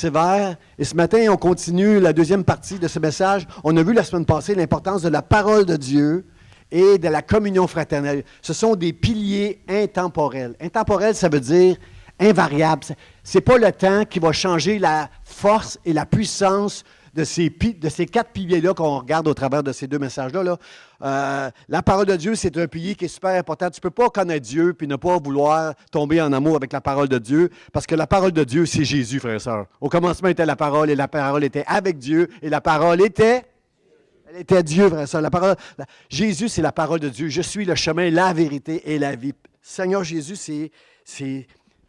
persévère. Et ce matin, on continue la deuxième partie de ce message. On a vu la semaine passée l'importance de la parole de Dieu et de la communion fraternelle. Ce sont des piliers intemporels. Intemporel, ça veut dire invariable. Ce n'est pas le temps qui va changer la force et la puissance de ces quatre piliers-là qu'on regarde au travers de ces deux messages-là. La parole de Dieu, c'est un pilier qui est super important. Tu ne peux pas connaître Dieu puis ne pas vouloir tomber en amour avec la parole de Dieu, parce que la parole de Dieu, c'est Jésus, frères et sœurs. Au commencement était la parole, et la parole était avec Dieu, et la parole était... Elle était Dieu, frères et sœurs. Jésus, c'est la parole de Dieu. Je suis le chemin, la vérité et la vie. Seigneur Jésus,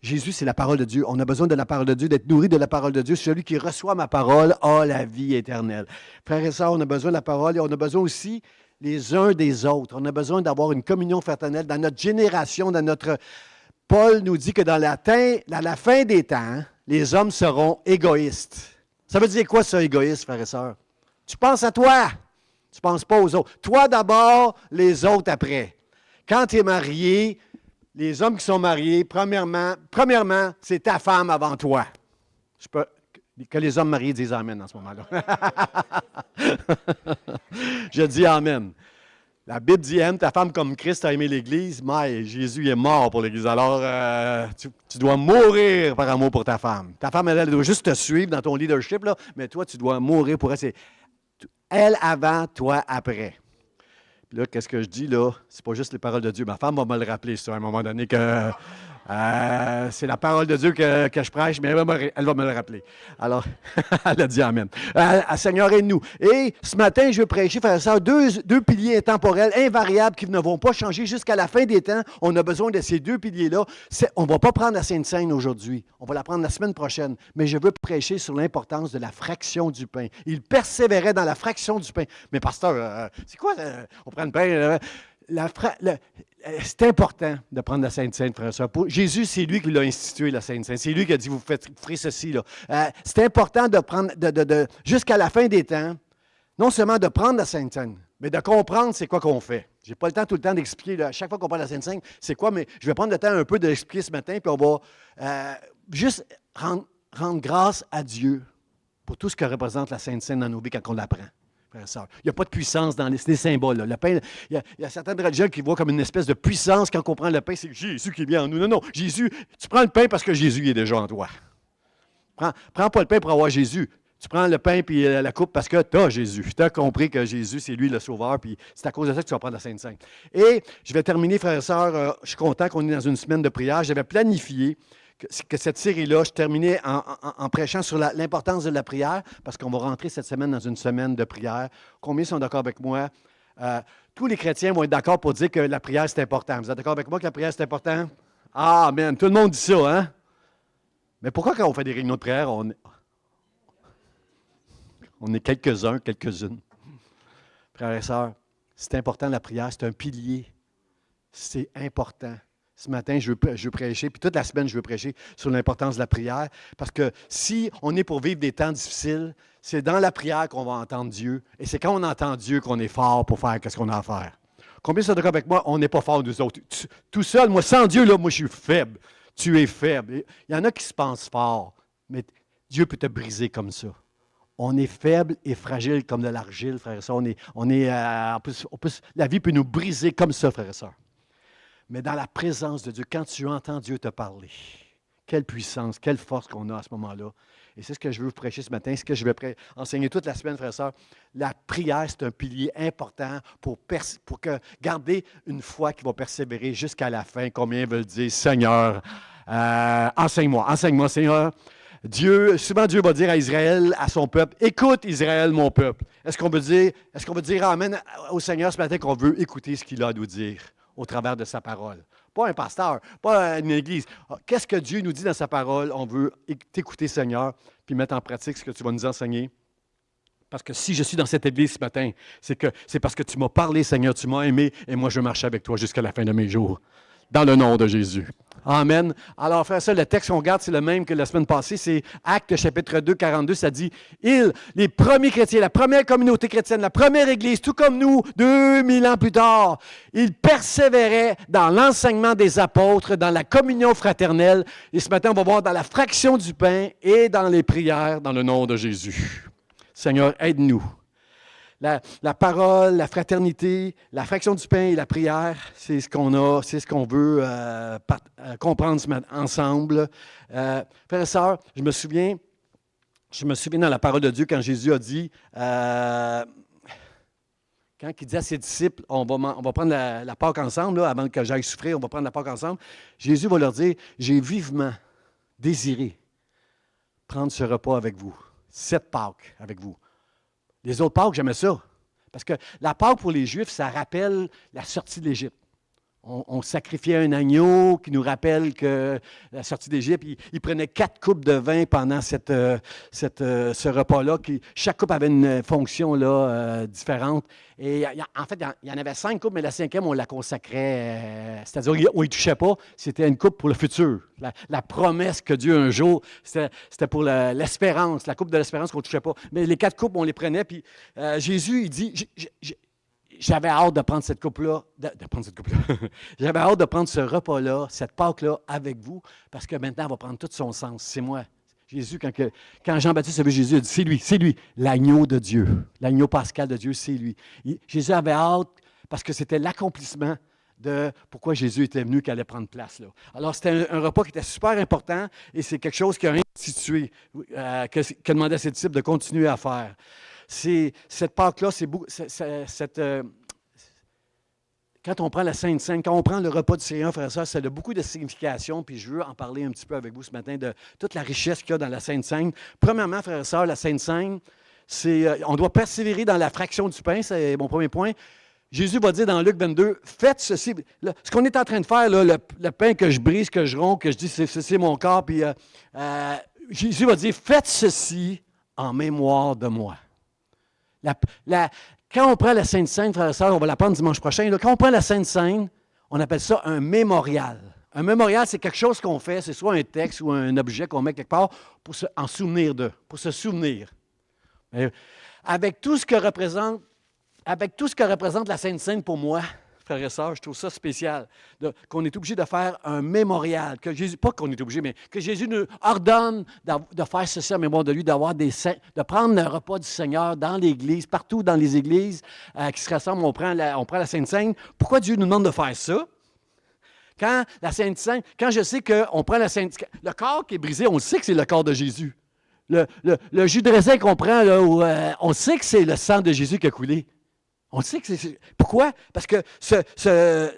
Jésus, c'est la parole de Dieu. On a besoin de la parole de Dieu, d'être nourri de la parole de Dieu. Celui qui reçoit ma parole a la vie éternelle. Frères et sœurs, on a besoin de la parole et on a besoin aussi les uns des autres. On a besoin d'avoir une communion fraternelle dans notre génération, dans notre... Paul nous dit que dans la fin des temps, les hommes seront égoïstes. Ça veut dire quoi, ça, égoïste, frères et sœurs? Tu penses à toi. Tu ne penses pas aux autres. Toi d'abord, les autres après. Quand tu es marié... Les hommes qui sont mariés, premièrement, c'est ta femme avant toi. Que les hommes mariés disent Amen en ce moment-là. Je dis Amen. La Bible dit aime ta femme comme Christ a aimé l'Église. Mais Jésus est mort pour l'Église. Alors, tu dois mourir par amour pour ta femme. Ta femme, elle doit juste te suivre dans ton leadership, là, mais toi, tu dois mourir pour elle. C'est elle avant, toi après. Là, qu'est-ce que je dis là? C'est pas juste les paroles de Dieu. Ma femme va me le rappeler, ça, à un moment donné, que c'est la parole de Dieu que je prêche, mais elle va me le rappeler. Alors, elle a dit Amen. Seigneur, aide-nous. Et ce matin, je veux prêcher, frères et sœurs, deux piliers intemporels, invariables, qui ne vont pas changer jusqu'à la fin des temps. On a besoin de ces deux piliers-là. On ne va pas prendre la Sainte Seine aujourd'hui. On va la prendre la semaine prochaine. Mais je veux prêcher sur l'importance de la fraction du pain. Il persévérait dans la fraction du pain. Mais pasteur, c'est quoi? On prend le pain... c'est important de prendre la Sainte Seine, frère et sœur. Jésus, c'est lui qui l'a institué, la Sainte Seine. C'est lui qui a dit, vous ferez ceci. Là. C'est important de prendre, jusqu'à la fin des temps, non seulement de prendre la Sainte Seine, mais de comprendre c'est quoi qu'on fait. Je n'ai pas le temps tout le temps d'expliquer, à chaque fois qu'on parle de la Sainte Seine, c'est quoi, mais je vais prendre le temps un peu de l'expliquer ce matin, puis on va juste rendre grâce à Dieu pour tout ce que représente la Sainte Seine dans nos vies quand on l'apprend. Il n'y a pas de puissance dans les symboles. Là. Le pain, il y a certaines religions qui voient comme une espèce de puissance quand on prend le pain, c'est Jésus qui vient en nous. Non, Jésus, tu prends le pain parce que Jésus est déjà en toi. Prends pas le pain pour avoir Jésus. Tu prends le pain et la coupe parce que tu as Jésus. Tu as compris que Jésus, c'est lui le sauveur, puis c'est à cause de ça que tu vas prendre la Sainte Seine. Et je vais terminer, frères et sœurs, je suis content qu'on est dans une semaine de prière. J'avais planifié que cette série-là, je terminais en prêchant sur l'importance de la prière, parce qu'on va rentrer cette semaine dans une semaine de prière. Combien sont d'accord avec moi? Tous les chrétiens vont être d'accord pour dire que la prière, c'est important. Vous êtes d'accord avec moi que la prière, c'est important? Amen. Tout le monde dit ça, hein? Mais pourquoi quand on fait des réunions de prière, on est quelques-uns, quelques-unes? Frères et sœurs, c'est important la prière, c'est un pilier. C'est important. Ce matin, je veux prêcher, puis toute la semaine, je veux prêcher sur l'importance de la prière, parce que si on est pour vivre des temps difficiles, c'est dans la prière qu'on va entendre Dieu, et c'est quand on entend Dieu qu'on est fort pour faire ce qu'on a à faire. Combien sont d'accord avec moi? On n'est pas fort nous autres. Tout seul, moi, sans Dieu, là, moi, je suis faible. Tu es faible. Il y en a qui se pensent forts, mais Dieu peut te briser comme ça. On est faible et fragile comme de l'argile, frères et sœurs. En plus, la vie peut nous briser comme ça, frères et sœurs. Mais dans la présence de Dieu, quand tu entends Dieu te parler, quelle puissance, quelle force qu'on a à ce moment-là. Et c'est ce que je veux vous prêcher ce matin, c'est ce que je vais enseigner toute la semaine, frères et sœurs. La prière, c'est un pilier important pour garder une foi qui va persévérer jusqu'à la fin. Combien veulent dire, Seigneur, enseigne-moi, Seigneur. Souvent Dieu va dire à Israël, à son peuple, écoute Israël, mon peuple. Est-ce qu'on veut dire Amen au Seigneur ce matin qu'on veut écouter ce qu'il a à nous dire au travers de sa parole? Pas un pasteur, pas une église. Qu'est-ce que Dieu nous dit dans sa parole? On veut t'écouter, Seigneur, puis mettre en pratique ce que tu vas nous enseigner. Parce que si je suis dans cette église ce matin, c'est parce que tu m'as parlé, Seigneur, tu m'as aimé, et moi je marche avec toi jusqu'à la fin de mes jours. dans le nom de Jésus. Amen. Alors, frère, ça, le texte qu'on regarde, c'est le même que la semaine passée. C'est Actes chapitre 2, 42. Ça dit, les premiers chrétiens, la première communauté chrétienne, la première Église, tout comme nous, 2000 ans plus tard, ils persévéraient dans l'enseignement des apôtres, dans la communion fraternelle. Et ce matin, on va voir dans la fraction du pain et dans les prières dans le nom de Jésus. Seigneur, aide-nous. La parole, la fraternité, la fraction du pain et la prière, c'est ce qu'on a, c'est ce qu'on veut comprendre ensemble. Frères et sœurs, je me souviens dans la parole de Dieu quand Jésus a dit, quand il dit à ses disciples, on va prendre la Pâque ensemble, là, avant que j'aille souffrir, on va prendre la Pâque ensemble. Jésus va leur dire, j'ai vivement désiré prendre ce repas avec vous, cette Pâque avec vous. Les autres Pâques, j'aimais ça. Parce que la Pâque pour les Juifs, ça rappelle la sortie de l'Égypte. On sacrifiait un agneau qui nous rappelle que la sortie d'Égypte, ils prenaient 4 coupes de vin pendant ce repas-là. Chaque coupe avait une fonction là, différente. Et en fait, il y en avait 5 coupes, mais la 5e, on la consacrait. C'est-à-dire, on n'y touchait pas. C'était une coupe pour le futur. La promesse que Dieu, un jour, c'était pour l'espérance, la coupe de l'espérance qu'on ne touchait pas. Mais les 4 coupes, on les prenait. Puis Jésus, il dit... J'avais hâte de prendre cette coupe-là, J'avais hâte de prendre ce repas-là, cette Pâque-là avec vous, parce que maintenant, elle va prendre tout son sens. C'est moi. Jésus, quand Jean-Baptiste a vu Jésus, il a dit, c'est lui, l'agneau de Dieu, l'agneau pascal de Dieu, c'est lui. Jésus avait hâte, parce que c'était l'accomplissement de pourquoi Jésus était venu, qu'il allait prendre place là. Alors, c'était un repas qui était super important, et c'est quelque chose qu'il a institué, qu'il a demandé à ses disciples de continuer à faire. Cette Pâque-là, quand on prend la Sainte Seine, quand on prend le repas du Seigneur, frères et sœurs, ça a beaucoup de signification, puis je veux en parler un petit peu avec vous ce matin de toute la richesse qu'il y a dans la Sainte Seine. Premièrement, frères et sœurs, la Sainte Seine, on doit persévérer dans la fraction du pain, c'est mon premier point. Jésus va dire dans Luc 22, faites ceci. Ce qu'on est en train de faire, là, le pain que je brise, que je romps, que je dis c'est mon corps, puis Jésus va dire, faites ceci en mémoire de moi. Quand on prend la Sainte Seine, frères et sœurs, on va la prendre dimanche prochain, là, quand on prend la Sainte Seine, on appelle ça un mémorial. Un mémorial, c'est quelque chose qu'on fait, c'est soit un texte ou un objet qu'on met quelque part pour en souvenir d'eux, pour se souvenir. Avec tout ce que représente la Sainte Seine pour moi, frères et sœurs, je trouve ça spécial, qu'on est obligé de faire un mémorial. Pas qu'on est obligé, mais que Jésus nous ordonne de faire ceci en mémoire de lui, de prendre le repas du Seigneur dans l'Église, partout dans les églises qui se rassemblent, on prend la Sainte Seine. Pourquoi Dieu nous demande de faire ça? Quand la Sainte Seine, quand je sais qu'on prend le corps qui est brisé, on sait que c'est le corps de Jésus. Le jus de raisin qu'on prend, là, on sait que c'est le sang de Jésus qui a coulé. On sait que c'est... Pourquoi? Parce que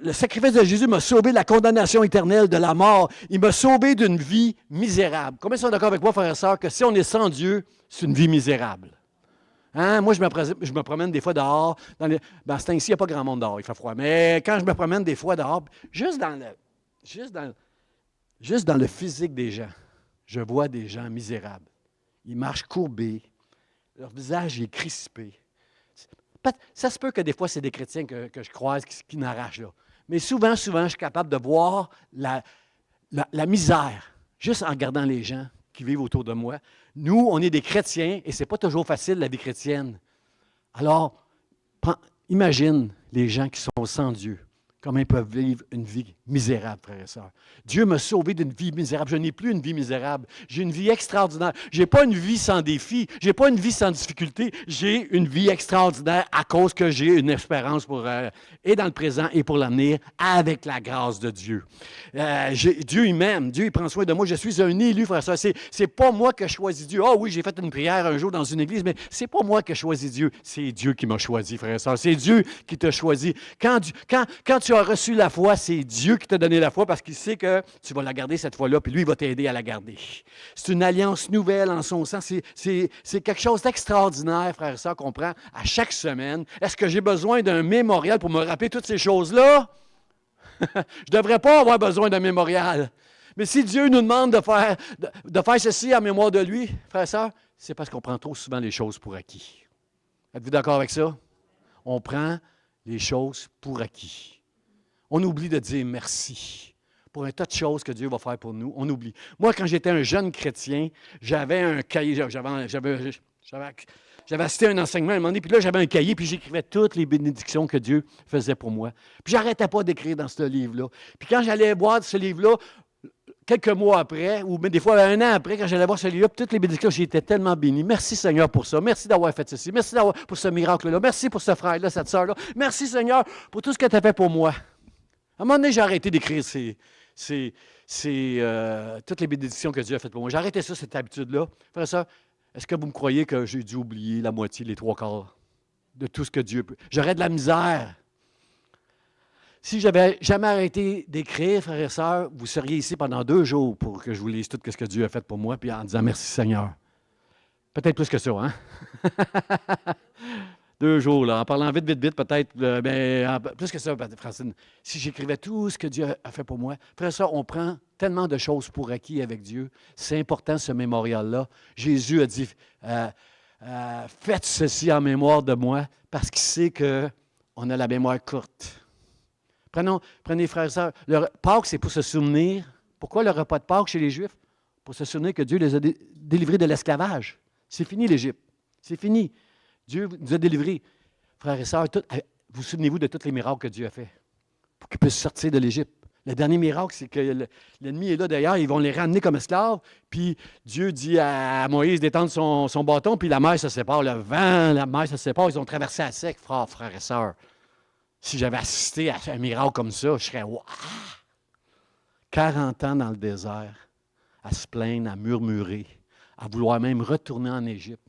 le sacrifice de Jésus m'a sauvé de la condamnation éternelle, de la mort. Il m'a sauvé d'une vie misérable. Combien sont d'accord avec moi, frères et sœurs, que si on est sans Dieu, c'est une vie misérable? Hein? Moi, je me promène des fois dehors. Ce temps-ci, il n'y a pas grand monde dehors, il fait froid. Mais quand je me promène des fois dehors, juste dans le physique des gens, je vois des gens misérables. Ils marchent courbés. Leur visage est crispé. Ça se peut que des fois, c'est des chrétiens que je croise qui n'arrachent là. Mais souvent, je suis capable de voir la misère, juste en regardant les gens qui vivent autour de moi. Nous, on est des chrétiens et ce n'est pas toujours facile, la vie chrétienne. Alors, imagine les gens qui sont sans Dieu, comment ils peuvent vivre une vie misérable, frères et sœurs. Dieu m'a sauvé d'une vie misérable. Je n'ai plus une vie misérable. J'ai une vie extraordinaire. Je n'ai pas une vie sans défis. Je n'ai pas une vie sans difficulté. J'ai une vie extraordinaire à cause que j'ai une espérance et dans le présent et pour l'avenir avec la grâce de Dieu. Dieu, il m'aime. Dieu, il prend soin de moi. Je suis un élu, frère et sœurs. C'est pas moi qui ai choisi Dieu. Oh oui, j'ai fait une prière un jour dans une église, mais c'est pas moi qui ai choisi Dieu. C'est Dieu qui m'a choisi, frère et sœurs. C'est Dieu qui t'a choisi. Quand tu as reçu la foi, c'est Dieu qui t'a donné la foi parce qu'il sait que tu vas la garder cette fois-là, puis lui, il va t'aider à la garder. C'est une alliance nouvelle en son sens. C'est quelque chose d'extraordinaire, frère et sœurs, qu'on prend à chaque semaine. Est-ce que j'ai besoin d'un mémorial pour me rappeler toutes ces choses-là? Je ne devrais pas avoir besoin d'un mémorial. Mais si Dieu nous demande de faire ceci en mémoire de lui, frère et sœurs, c'est parce qu'on prend trop souvent les choses pour acquis. Êtes-vous d'accord avec ça? On prend les choses pour acquis. On oublie de dire merci. pour un tas de choses que Dieu va faire pour nous, on oublie. Moi, quand j'étais un jeune chrétien, j'avais un cahier, j'avais assisté à un enseignement à un moment donné, puis là, j'avais un cahier, puis j'écrivais toutes les bénédictions que Dieu faisait pour moi. Puis j'arrêtais pas d'écrire dans ce livre-là. Puis quand j'allais voir ce livre-là, quelques mois après, ou même des fois un an après, quand j'allais voir ce livre-là, toutes les bénédictions, j'étais tellement béni. Merci Seigneur pour ça. Merci d'avoir fait ceci. Merci pour ce miracle-là. Merci pour ce frère-là, cette sœur-là. Merci Seigneur pour tout ce que tu as fait pour moi. À un moment donné, j'ai arrêté d'écrire toutes les bénédictions que Dieu a faites pour moi. J'ai arrêté ça, cette habitude-là. Frère ça, est-ce que vous me croyez que j'ai dû oublier la moitié, les trois quarts de tout ce que Dieu peut? J'aurais de la misère. Si j'avais jamais arrêté d'écrire, frères et sœurs, vous seriez ici pendant 2 jours pour que je vous lise tout ce que Dieu a fait pour moi, puis en disant merci Seigneur. Peut-être plus que ça, hein? 2 jours, là, en parlant vite, peut-être, plus que ça, Francine. Si j'écrivais tout ce que Dieu a fait pour moi, frère et sœurs, on prend tellement de choses pour acquis avec Dieu. C'est important, ce mémorial-là. Jésus a dit, faites ceci en mémoire de moi, parce qu'il sait qu'on a la mémoire courte. Prenez, frères et sœurs, Pâques, c'est pour se souvenir. Pourquoi le repas de Pâques chez les Juifs? Pour se souvenir que Dieu les a délivrés de l'esclavage. C'est fini l'Égypte. C'est fini. Dieu nous a délivrés. Frères et sœurs, vous souvenez-vous de tous les miracles que Dieu a fait pour qu'ils puissent sortir de l'Égypte? Le dernier miracle, c'est que l'ennemi est là d'ailleurs, ils vont les ramener comme esclaves, puis Dieu dit à Moïse d'étendre son bâton, puis la mer se sépare, le vent, la mer se sépare, ils ont traversé à sec, frères et sœurs. Si j'avais assisté à un miracle comme ça, je serais « Waouh! » 40 ans dans le désert, à se plaindre, à murmurer, à vouloir même retourner en Égypte.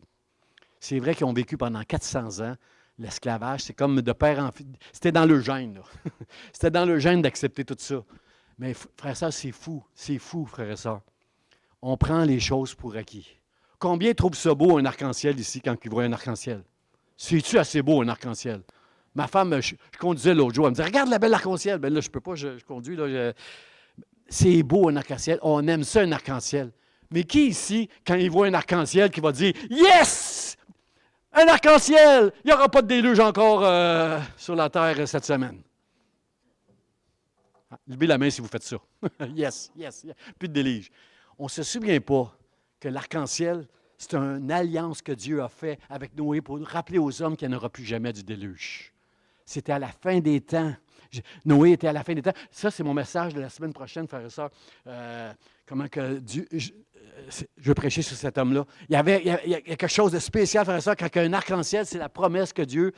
C'est vrai qu'ils ont vécu pendant 400 ans l'esclavage. C'est comme de père en fils. C'était dans le gène, là. C'était dans le gène d'accepter tout ça. Mais frères et sœurs, c'est fou. C'est fou, frères et sœurs. On prend les choses pour acquis. Combien trouvent ça beau, un arc-en-ciel, ici, quand ils voient un arc-en-ciel? C'est-tu assez beau, un arc-en-ciel? Ma femme, je conduisais l'autre jour, elle me dit « Regarde la belle arc-en-ciel! » Bien là, je ne peux pas, je conduis. Là, c'est beau, un arc-en-ciel. On aime ça, un arc-en-ciel. Mais qui ici, quand il voit un arc-en-ciel, qui va dire « Yes! Un arc-en-ciel! Il n'y aura pas de déluge encore sur la terre cette semaine. » Levez la main si vous faites ça. Yes. Plus de déluge. On ne se souvient pas que l'arc-en-ciel, c'est une alliance que Dieu a faite avec Noé pour rappeler aux hommes qu'il n'y en aura plus jamais du déluge. C'était à la fin des temps. Noé était à la fin des temps. Ça, c'est mon message de la semaine prochaine, frères et sœurs. Comment que Dieu... Je veux prêcher sur cet homme-là. Il y a quelque chose de spécial, frères et sœurs, quand un arc-en-ciel, c'est la promesse que Dieu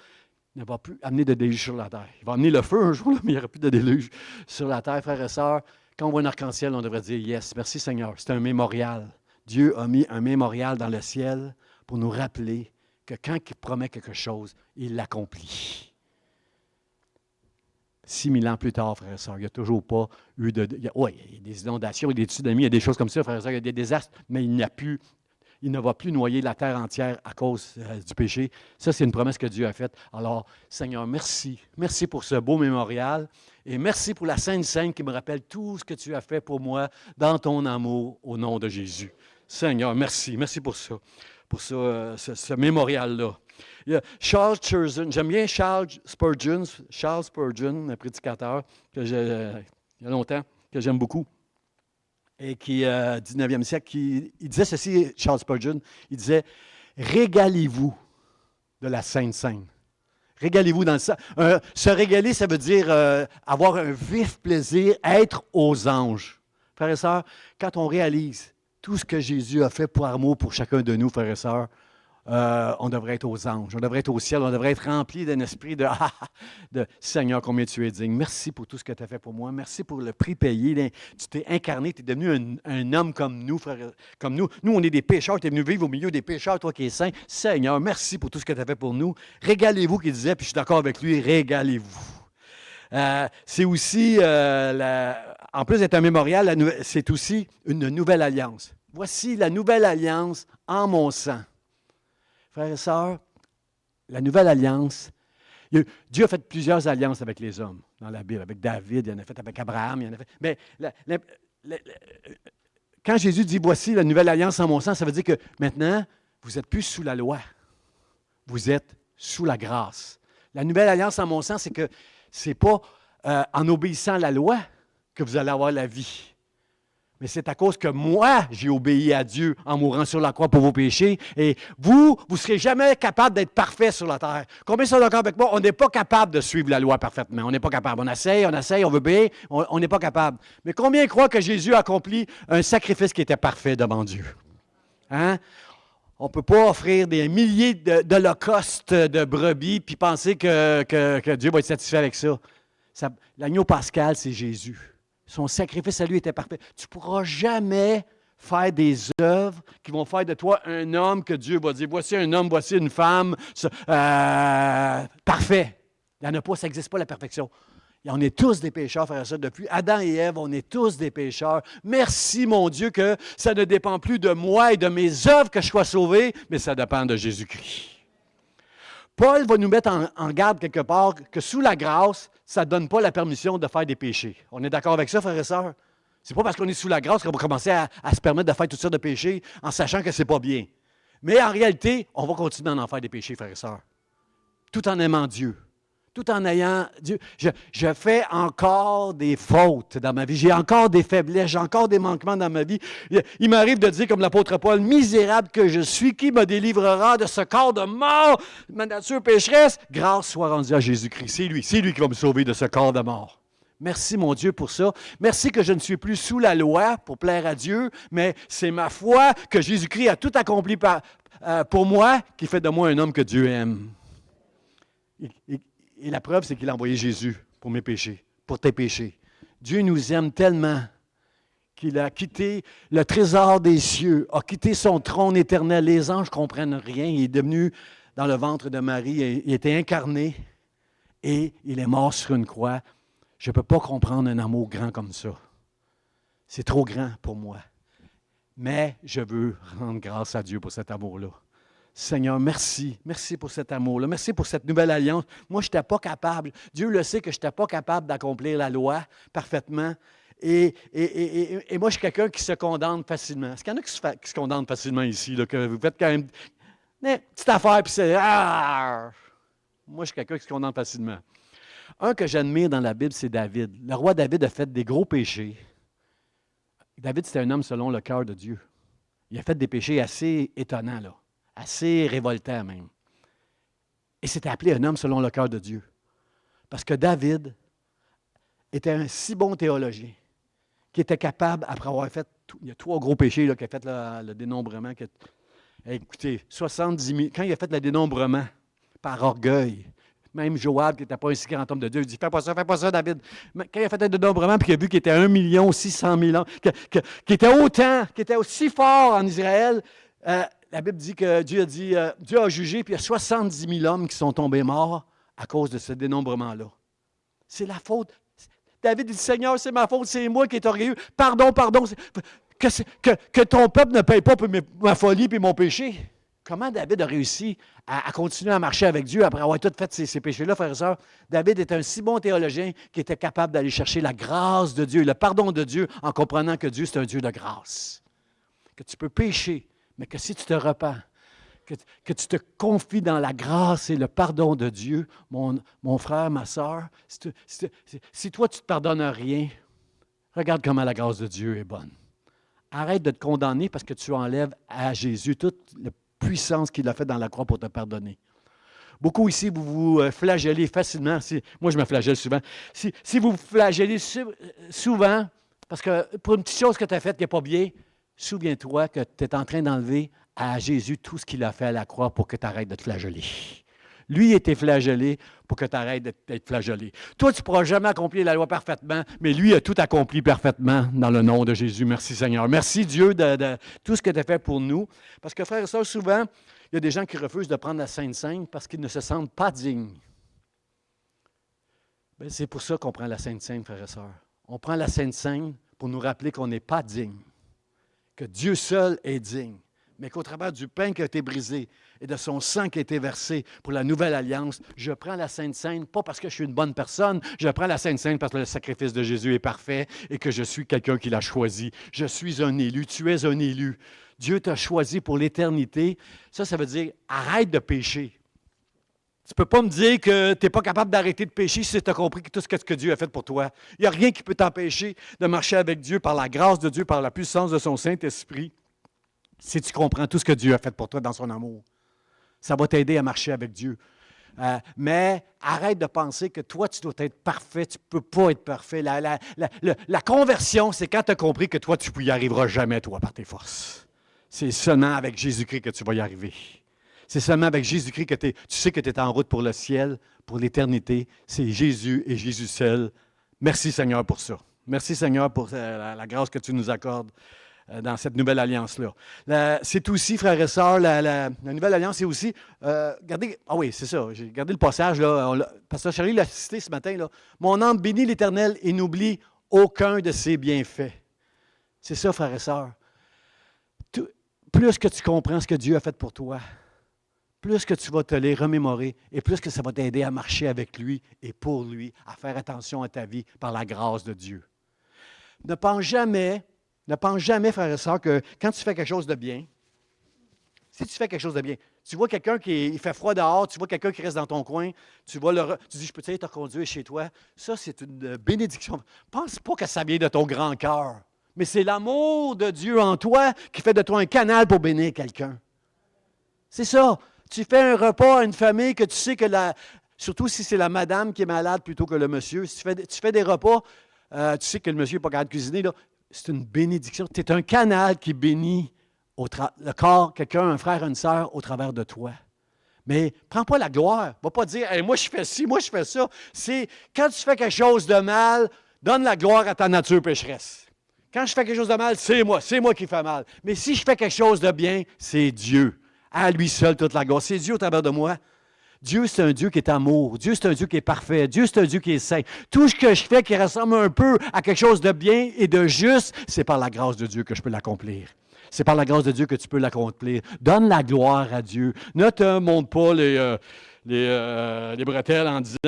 ne va plus amener de déluge sur la terre. Il va amener le feu un jour, là, mais il n'y aura plus de déluge sur la terre, frères et sœurs. Quand on voit un arc-en-ciel, on devrait dire « Yes, merci Seigneur ». C'est un mémorial. Dieu a mis un mémorial dans le ciel pour nous rappeler que quand il promet quelque chose, il l'accomplit. 6000 ans plus tard, frères et sœurs, il n'y a toujours pas eu de... il y a des inondations, il y a des tsunamis, il y a des choses comme ça, frères et sœurs, il y a des désastres, mais il ne va plus noyer la terre entière à cause du péché. Ça, c'est une promesse que Dieu a faite. Alors, Seigneur, merci. Merci pour ce beau mémorial et merci pour la Sainte Seine qui me rappelle tout ce que tu as fait pour moi dans ton amour au nom de Jésus. Seigneur, merci. Merci pour ça, ce mémorial-là. Charles Spurgeon, j'aime bien Charles Spurgeon, un prédicateur il y a longtemps, que j'aime beaucoup, et qui, 19e siècle, il disait ceci, Charles Spurgeon, il disait « Régalez-vous de la Sainte Seine ». Régalez-vous dans le sang. Se régaler, ça veut dire avoir un vif plaisir, être aux anges. Frères et sœurs, quand on réalise tout ce que Jésus a fait pour amour pour chacun de nous, frères et sœurs, on devrait être aux anges, on devrait être au ciel, on devrait être rempli d'un esprit de Seigneur, combien tu es digne. Merci pour tout ce que tu as fait pour moi. Merci pour le prix payé. Tu t'es incarné, tu es devenu un homme comme nous, frère, comme nous. Nous, on est des pécheurs, tu es venu vivre au milieu des pécheurs, toi qui es saint. Seigneur, merci pour tout ce que tu as fait pour nous. Régalez-vous, qu'il disait, puis je suis d'accord avec lui, régalez-vous. C'est aussi, en plus d'être un mémorial, c'est aussi une nouvelle alliance. Voici la nouvelle alliance en mon sang. Frères et sœurs, la nouvelle alliance, Dieu a fait plusieurs alliances avec les hommes dans la Bible. Avec David, il en a fait avec Abraham, il en a fait. Mais quand Jésus dit « Voici la nouvelle alliance en mon sang », ça veut dire que maintenant, vous n'êtes plus sous la loi. Vous êtes sous la grâce. La nouvelle alliance en mon sang, c'est que ce n'est pas en obéissant à la loi que vous allez avoir la vie. Mais c'est à cause que moi, j'ai obéi à Dieu en mourant sur la croix pour vos péchés. Et vous ne serez jamais capable d'être parfait sur la terre. Combien sont d'accord avec moi? On n'est pas capable de suivre la loi parfaitement. On n'est pas capable. On essaye, on veut obéir, on n'est pas capable. Mais combien croient que Jésus a accompli un sacrifice qui était parfait devant Dieu? Hein? On ne peut pas offrir des milliers d'holocaustes de brebis puis penser que Dieu va être satisfait avec ça. L'agneau pascal, c'est Jésus. Son sacrifice à lui était parfait. Tu ne pourras jamais faire des œuvres qui vont faire de toi un homme que Dieu va dire, voici un homme, voici une femme, parfait. Il n'y en a pas, ça n'existe pas la perfection. Et on est tous des pécheurs, frères et sœurs. Depuis Adam et Ève, on est tous des pécheurs. Merci, mon Dieu, que ça ne dépend plus de moi et de mes œuvres que je sois sauvé, mais ça dépend de Jésus-Christ. Paul va nous mettre en garde quelque part que sous la grâce, ça ne donne pas la permission de faire des péchés. On est d'accord avec ça, frères et sœurs? Ce n'est pas parce qu'on est sous la grâce qu'on va commencer à se permettre de faire toutes sortes de péchés en sachant que ce n'est pas bien. Mais en réalité, on va continuer à en faire des péchés, frères et sœurs. Tout en aimant Dieu. Tout en ayant Dieu. Je fais encore des fautes dans ma vie. J'ai encore des faiblesses. J'ai encore des manquements dans ma vie. Il m'arrive de dire, comme l'apôtre Paul, « Misérable que je suis, qui me délivrera de ce corps de mort, ma nature pécheresse? Grâce soit rendue à Jésus-Christ. » C'est lui qui va me sauver de ce corps de mort. Merci, mon Dieu, pour ça. Merci que je ne suis plus sous la loi pour plaire à Dieu, mais c'est ma foi que Jésus-Christ a tout accompli pour moi qui fait de moi un homme que Dieu aime. Et la preuve, c'est qu'il a envoyé Jésus pour mes péchés, pour tes péchés. Dieu nous aime tellement qu'il a quitté le trésor des cieux, a quitté son trône éternel. Les anges ne comprennent rien. Il est devenu dans le ventre de Marie, il était incarné et il est mort sur une croix. Je ne peux pas comprendre un amour grand comme ça. C'est trop grand pour moi. Mais je veux rendre grâce à Dieu pour cet amour-là. Seigneur, merci. Merci pour cet amour-là. Merci pour cette nouvelle alliance. Moi, je n'étais pas capable. Dieu le sait que je n'étais pas capable d'accomplir la loi parfaitement. Et moi, je suis quelqu'un qui se condamne facilement. Est-ce qu'il y en a qui se condamnent facilement ici, là, que vous faites quand même une petite affaire, puis c'est... Ah! Moi, je suis quelqu'un qui se condamne facilement. Un que j'admire dans la Bible, c'est David. Le roi David a fait des gros péchés. David, c'était un homme selon le cœur de Dieu. Il a fait des péchés assez étonnants, là. Assez révoltant même. Et c'était appelé un homme selon le cœur de Dieu. Parce que David était un si bon théologien qui était capable, après avoir fait, il y a 3 gros péchés là, qu'il a fait le dénombrement. Écoutez, 70 000, quand il a fait le dénombrement par orgueil, même Joab, qui n'était pas un si grand homme de Dieu, il dit, fais pas ça, David. Mais quand il a fait le dénombrement, puis qu'il a vu qu'il était 1 600 000 hommes, qu'il était aussi fort en Israël, la Bible dit que Dieu a jugé, puis il y a 70 000 hommes qui sont tombés morts à cause de ce dénombrement-là. C'est la faute. David dit, Seigneur, c'est ma faute, c'est moi qui est orgueilleux. Pardon. Que ton peuple ne paye pas pour ma folie et mon péché. Comment David a réussi à continuer à marcher avec Dieu après avoir tout fait ces péchés-là, frères et sœurs? David est un si bon théologien qui était capable d'aller chercher la grâce de Dieu, le pardon de Dieu, en comprenant que Dieu, c'est un Dieu de grâce. Que tu peux pécher, mais que si tu te repens, que tu te confies dans la grâce et le pardon de Dieu, mon frère, ma soeur, si toi, tu ne te pardonnes rien, regarde comment la grâce de Dieu est bonne. Arrête de te condamner parce que tu enlèves à Jésus toute la puissance qu'il a fait dans la croix pour te pardonner. Beaucoup ici, vous vous flagellez facilement. Moi, je me flagelle souvent. Si vous vous flagellez souvent, parce que pour une petite chose que tu as faite qui n'est pas bien, souviens-toi que tu es en train d'enlever à Jésus tout ce qu'il a fait à la croix pour que tu arrêtes de te flageller. Lui était flagellé pour que tu arrêtes d'être flagellé. Toi, tu ne pourras jamais accomplir la loi parfaitement, mais lui a tout accompli parfaitement dans le nom de Jésus. Merci Seigneur. Merci Dieu de tout ce que tu as fait pour nous. Parce que frères et sœurs, souvent, il y a des gens qui refusent de prendre la Sainte Seine parce qu'ils ne se sentent pas dignes. Bien, c'est pour ça qu'on prend la Sainte Seine, frères et sœurs. On prend la Sainte Seine pour nous rappeler qu'on n'est pas digne, que Dieu seul est digne, mais qu'au travers du pain qui a été brisé et de son sang qui a été versé pour la nouvelle alliance, je prends la Sainte Seine, pas parce que je suis une bonne personne, je prends la Sainte Seine parce que le sacrifice de Jésus est parfait et que je suis quelqu'un qui l'a choisi. Je suis un élu, tu es un élu. Dieu t'a choisi pour l'éternité. Ça veut dire, arrête de pécher. Tu ne peux pas me dire que tu n'es pas capable d'arrêter de pécher si tu as compris tout ce que Dieu a fait pour toi. Il n'y a rien qui peut t'empêcher de marcher avec Dieu par la grâce de Dieu, par la puissance de son Saint-Esprit, si tu comprends tout ce que Dieu a fait pour toi dans son amour. Ça va t'aider à marcher avec Dieu. Mais arrête de penser que toi, tu dois être parfait. Tu ne peux pas être parfait. La conversion, c'est quand tu as compris que toi, tu n'y arriveras jamais, toi, par tes forces. C'est seulement avec Jésus-Christ que tu vas y arriver. C'est seulement avec Jésus-Christ que tu sais que tu es en route pour le ciel, pour l'éternité. C'est Jésus et Jésus seul. Merci Seigneur pour ça. Merci Seigneur pour la grâce que tu nous accordes dans cette nouvelle alliance-là. C'est aussi, frères et sœurs, la nouvelle alliance, c'est aussi, regardez, oui, c'est ça, j'ai gardé le passage, là, Pasteur Charlie l'a cité ce matin, là. Mon âme bénit l'Éternel et n'oublie aucun de ses bienfaits. C'est ça, frères et sœurs. Plus que tu comprends ce que Dieu a fait pour toi, plus que tu vas te les remémorer et plus que ça va t'aider à marcher avec lui et pour lui, à faire attention à ta vie par la grâce de Dieu. Ne pense jamais, frères et sœurs, que quand tu fais quelque chose de bien, si tu fais quelque chose de bien, tu vois quelqu'un il fait froid dehors, tu vois quelqu'un qui reste dans ton coin, tu dis, je peux te reconduire chez toi. Ça, c'est une bénédiction. Pense pas que ça vient de ton grand cœur, mais c'est l'amour de Dieu en toi qui fait de toi un canal pour bénir quelqu'un. C'est ça. Tu fais un repas à une famille que tu sais que surtout si c'est la madame qui est malade plutôt que le monsieur, si tu fais des repas, tu sais que le monsieur n'est pas capable de cuisiner, là, c'est une bénédiction. Tu es un canal qui bénit le corps, quelqu'un, un frère, une sœur, au travers de toi. Mais prends pas la gloire. Ne va pas dire hey, moi je fais ci, moi je fais ça. C'est quand tu fais quelque chose de mal, donne la gloire à ta nature pécheresse. Quand je fais quelque chose de mal, c'est moi qui fais mal. Mais si je fais quelque chose de bien, c'est Dieu. À lui seul toute la gloire. C'est Dieu au travers de moi. Dieu, c'est un Dieu qui est amour. Dieu, c'est un Dieu qui est parfait. Dieu, c'est un Dieu qui est saint. Tout ce que je fais qui ressemble un peu à quelque chose de bien et de juste, c'est par la grâce de Dieu que je peux l'accomplir. C'est par la grâce de Dieu que tu peux l'accomplir. Donne la gloire à Dieu. Ne te montre pas les bretelles en disant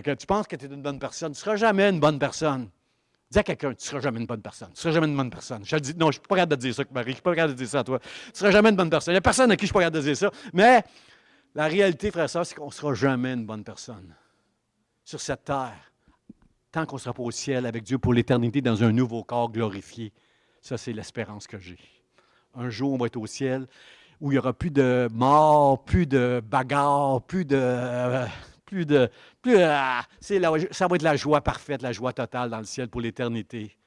que tu penses que tu es une bonne personne. Tu ne seras jamais une bonne personne. Dis à quelqu'un, tu ne seras jamais une bonne personne. Tu ne seras jamais une bonne personne. Je te dis, non, je ne suis pas capable de dire ça, Marie. Je ne suis pas capable de dire ça à toi. Tu ne seras jamais une bonne personne. Il n'y a personne à qui je ne suis pas capable de dire ça. Mais la réalité, frère et sœur, c'est qu'on ne sera jamais une bonne personne sur cette terre. Tant qu'on ne sera pas au ciel avec Dieu pour l'éternité dans un nouveau corps glorifié. Ça, c'est l'espérance que j'ai. Un jour, on va être au ciel où il n'y aura plus de mort, plus de bagarre, ça va être la joie parfaite, la joie totale dans le ciel pour l'éternité.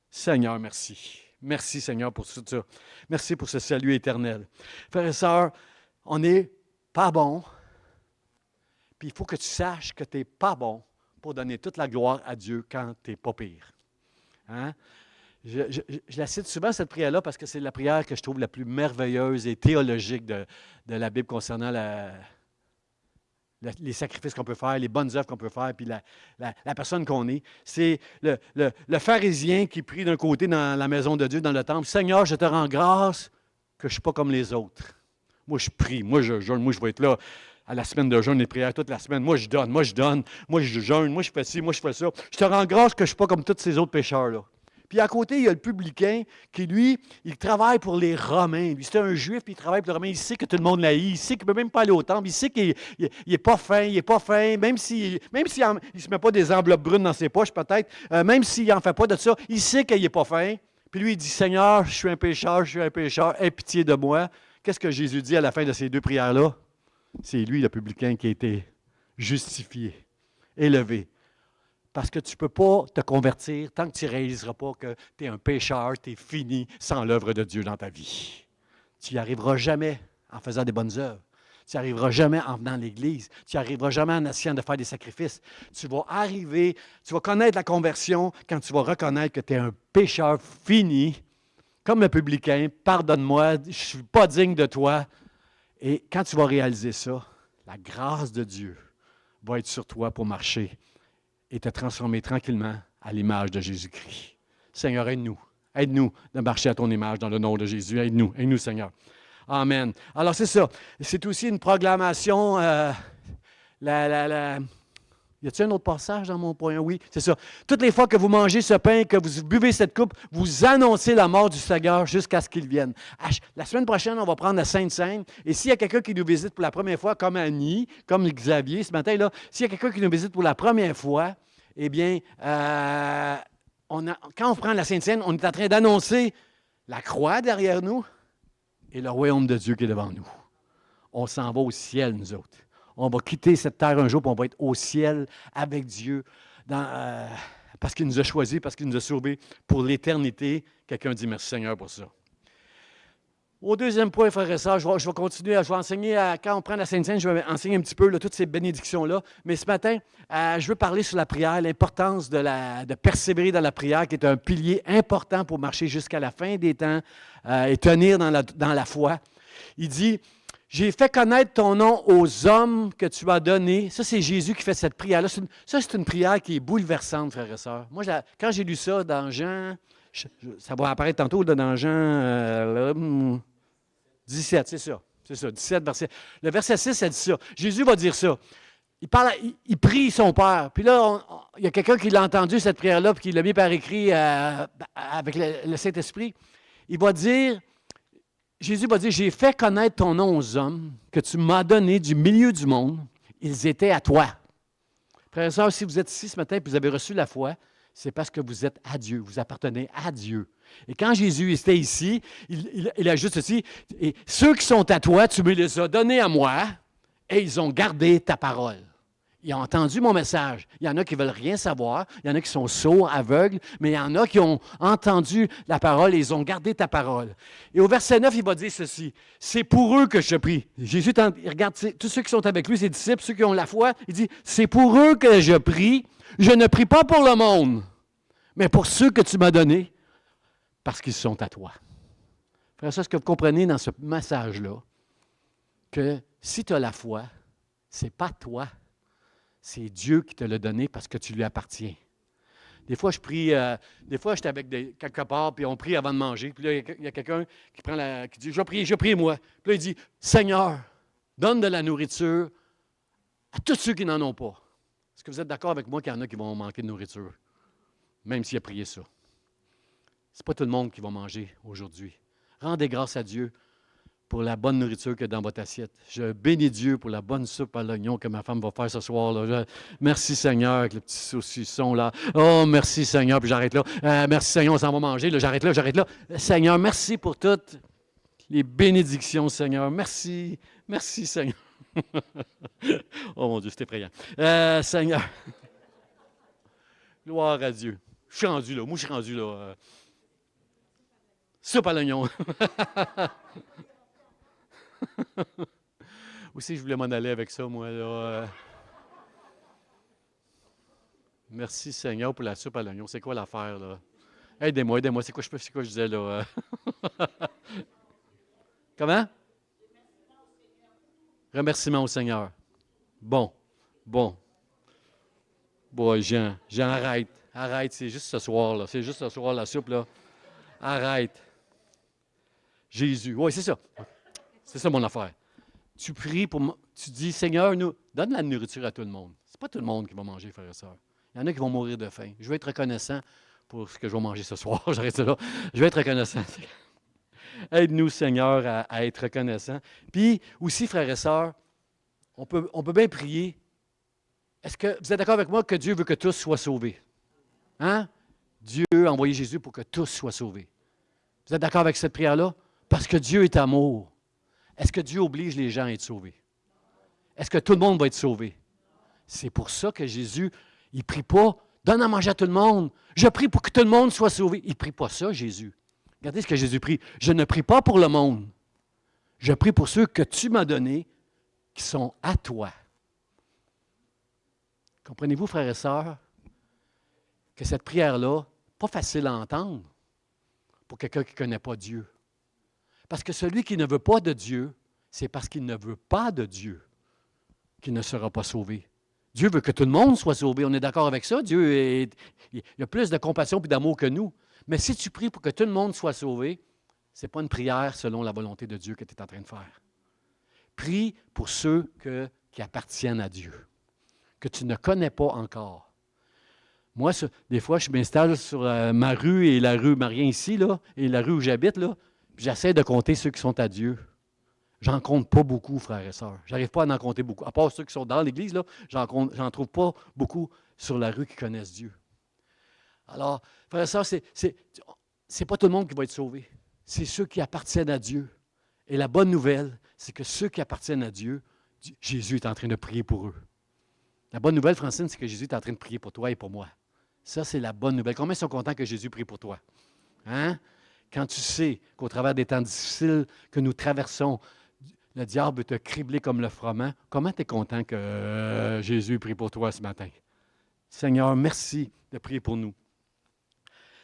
Seigneur, merci. Merci, Seigneur, pour tout ça. Merci pour ce salut éternel. Frères et sœurs, on n'est pas bon, puis il faut que tu saches que tu n'es pas bon pour donner toute la gloire à Dieu quand tu n'es pas pire. Hein? Je la cite souvent, cette prière-là, parce que c'est la prière que je trouve la plus merveilleuse et théologique de la Bible concernant les sacrifices qu'on peut faire, les bonnes œuvres qu'on peut faire, puis la personne qu'on est. C'est le pharisien qui prie d'un côté dans la maison de Dieu, dans le temple. « Seigneur, je te rends grâce que je ne suis pas comme les autres. Moi, je prie, moi, je jeûne, moi, je vais être là à la semaine de jeûne et de prière toute la semaine. Moi, je donne, moi, je jeûne, moi, je fais ci, moi, je fais ça. Je te rends grâce que je ne suis pas comme tous ces autres pécheurs-là. » Puis à côté, il y a le publicain qui, lui, il travaille pour les Romains. Lui, c'est un Juif, puis il travaille pour les Romains. Il sait que tout le monde l'haït. Il sait qu'il ne peut même pas aller au temple. Il sait qu'il n'est pas fin, Même s'il ne se met pas des enveloppes brunes dans ses poches, peut-être, même s'il n'en fait pas de ça, il sait qu'il n'est pas fin. Puis lui, il dit, « Seigneur, je suis un pécheur, aie pitié de moi. » Qu'est-ce que Jésus dit à la fin de ces deux prières-là? C'est lui, le publicain, qui a été justifié, élevé. Parce que tu ne peux pas te convertir tant que tu ne réaliseras pas que tu es un pécheur, tu es fini sans l'œuvre de Dieu dans ta vie. Tu n'y arriveras jamais en faisant des bonnes œuvres. Tu n'y arriveras jamais en venant à l'Église. Tu n'y arriveras jamais en essayant de faire des sacrifices. Tu vas connaître la conversion quand tu vas reconnaître que tu es un pécheur fini, comme le publicain, pardonne-moi, je ne suis pas digne de toi. Et quand tu vas réaliser ça, la grâce de Dieu va être sur toi pour marcher et te transformer tranquillement à l'image de Jésus-Christ. Seigneur, aide-nous. Aide-nous de marcher à ton image dans le nom de Jésus. Aide-nous, Seigneur. Amen. Alors, c'est ça. C'est aussi une proclamation. Il Y a-t-il un autre passage dans mon point? Oui, c'est ça. Toutes les fois que vous mangez ce pain, que vous buvez cette coupe, vous annoncez la mort du Seigneur jusqu'à ce qu'il vienne. La semaine prochaine, on va prendre la Sainte Seine. Et s'il y a quelqu'un qui nous visite pour la première fois, comme Annie, comme Xavier ce matin, là, s'il y a quelqu'un qui nous visite pour la première fois, eh bien, quand on prend la Sainte Seine, on est en train d'annoncer la croix derrière nous et le royaume de Dieu qui est devant nous. On s'en va au ciel, nous autres. On va quitter cette terre un jour, puis on va être au ciel avec Dieu, parce qu'il nous a choisis, parce qu'il nous a sauvés pour l'éternité. Quelqu'un dit merci Seigneur pour ça. Au deuxième point, frères et sœurs, je vais continuer, je vais enseigner, quand on prend la Sainte Seine, je vais enseigner un petit peu toutes ces bénédictions-là. Mais ce matin, je veux parler sur la prière, l'importance de persévérer dans la prière, qui est un pilier important pour marcher jusqu'à la fin des temps et tenir dans la foi. Il dit, « J'ai fait connaître ton nom aux hommes que tu m'as donnés. » Ça, c'est Jésus qui fait cette prière-là. Ça, c'est une prière qui est bouleversante, frères et sœurs. Moi, quand j'ai lu ça dans Jean, ça va apparaître tantôt dans Jean 17, c'est ça. C'est ça, 17, verset. Le verset 6, ça dit ça. Jésus va dire ça. Il prie son Père. Puis là, il y a quelqu'un qui l'a entendu, cette prière-là, puis qui l'a mis par écrit avec le Saint-Esprit. Jésus va dire, j'ai fait connaître ton nom aux hommes que tu m'as donné du milieu du monde. Ils étaient à toi. Frères et sœurs, si vous êtes ici ce matin et vous avez reçu la foi, c'est parce que vous êtes à Dieu, vous appartenez à Dieu. Et quand Jésus était ici, il a juste dit, et ceux qui sont à toi, tu me les as donnés à moi, et ils ont gardé ta parole. Ils ont entendu mon message. Il y en a qui ne veulent rien savoir, il y en a qui sont sourds, aveugles, mais il y en a qui ont entendu la parole et ils ont gardé ta parole. Et au verset 9, il va dire ceci, c'est pour eux que je prie. Jésus, il regarde tous ceux qui sont avec lui, ses disciples, ceux qui ont la foi, il dit, c'est pour eux que je prie. Je ne prie pas pour le monde, mais pour ceux que tu m'as donnés, parce qu'ils sont à toi. Frère, ça, est-ce que vous comprenez dans ce message-là que si tu as la foi, ce n'est pas toi, c'est Dieu qui te l'a donné parce que tu lui appartiens. Des fois, je prie, des fois, j'étais avec quelque part, puis on prie avant de manger. Puis là, il y a quelqu'un qui dit, je prie moi. Puis là, il dit, Seigneur, donne de la nourriture à tous ceux qui n'en ont pas. Est-ce que vous êtes d'accord avec moi qu'il y en a qui vont manquer de nourriture, même s'il a prié ça? Ce n'est pas tout le monde qui va manger aujourd'hui. Rendez grâce à Dieu pour la bonne nourriture que dans votre assiette. Je bénis Dieu pour la bonne soupe à l'oignon que ma femme va faire ce soir. Là. Merci Seigneur avec le petit saucisson là. Oh, merci Seigneur, puis j'arrête là. Merci Seigneur, on s'en va manger. Là, j'arrête là. Seigneur, merci pour toutes les bénédictions, Seigneur. Merci Seigneur. Oh mon Dieu, c'est effrayant. Seigneur. Gloire à Dieu. Je suis rendu là. Soupe à l'oignon. Aussi, je voulais m'en aller avec ça, moi. Là. Merci, Seigneur, pour la soupe à l'oignon. C'est quoi l'affaire, là? Aidez-moi. C'est quoi je disais, là? Comment? Remerciement au Seigneur. Bon. Bon, Jean, arrête. C'est juste ce soir, là. C'est juste ce soir, la soupe, là. Arrête. Jésus. Oui, c'est ça. C'est ça mon affaire. Tu pries tu dis, Seigneur, donne la nourriture à tout le monde. Ce n'est pas tout le monde qui va manger, frères et sœurs. Il y en a qui vont mourir de faim. Je vais être reconnaissant pour ce que je vais manger ce soir. J'arrête ça là. Je vais être reconnaissant. Aide-nous, Seigneur, à être reconnaissant. Puis aussi, frères et sœurs, on peut bien prier. Est-ce que vous êtes d'accord avec moi que Dieu veut que tous soient sauvés? Hein? Dieu a envoyé Jésus pour que tous soient sauvés. Vous êtes d'accord avec cette prière-là? Parce que Dieu est amour. Est-ce que Dieu oblige les gens à être sauvés? Est-ce que tout le monde va être sauvé? C'est pour ça que Jésus, il ne prie pas, donne à manger à tout le monde. Je prie pour que tout le monde soit sauvé. Il ne prie pas ça, Jésus. Regardez ce que Jésus prie. Je ne prie pas pour le monde. Je prie pour ceux que tu m'as donnés, qui sont à toi. Comprenez-vous, frères et sœurs, que cette prière-là, pas facile à entendre pour quelqu'un qui ne connaît pas Dieu. Parce que celui qui ne veut pas de Dieu, c'est parce qu'il ne veut pas de Dieu qu'il ne sera pas sauvé. Dieu veut que tout le monde soit sauvé. On est d'accord avec ça? Il a plus de compassion et d'amour que nous. Mais si tu pries pour que tout le monde soit sauvé, ce n'est pas une prière selon la volonté de Dieu que tu es en train de faire. Prie pour ceux qui appartiennent à Dieu. que tu ne connais pas encore. Moi, des fois, je m'installe sur ma rue et la rue Marien ici, là, et la rue où j'habite, là, puis j'essaie de compter ceux qui sont à Dieu. J'en compte pas beaucoup, frères et sœurs. Je n'arrive pas à en compter beaucoup. À part ceux qui sont dans l'Église, là, j'en trouve pas beaucoup sur la rue qui connaissent Dieu. Alors, frères et sœurs, c'est pas tout le monde qui va être sauvé. C'est ceux qui appartiennent à Dieu. Et la bonne nouvelle, c'est que ceux qui appartiennent à Dieu, Jésus est en train de prier pour eux. La bonne nouvelle, Francine, c'est que Jésus est en train de prier pour toi et pour moi. Ça, c'est la bonne nouvelle. Combien sont contents que Jésus prie pour toi? Hein? Quand tu sais qu'au travers des temps difficiles que nous traversons, le diable veut te cribler comme le froment, comment tu es content que Jésus prie pour toi ce matin? Seigneur, merci de prier pour nous.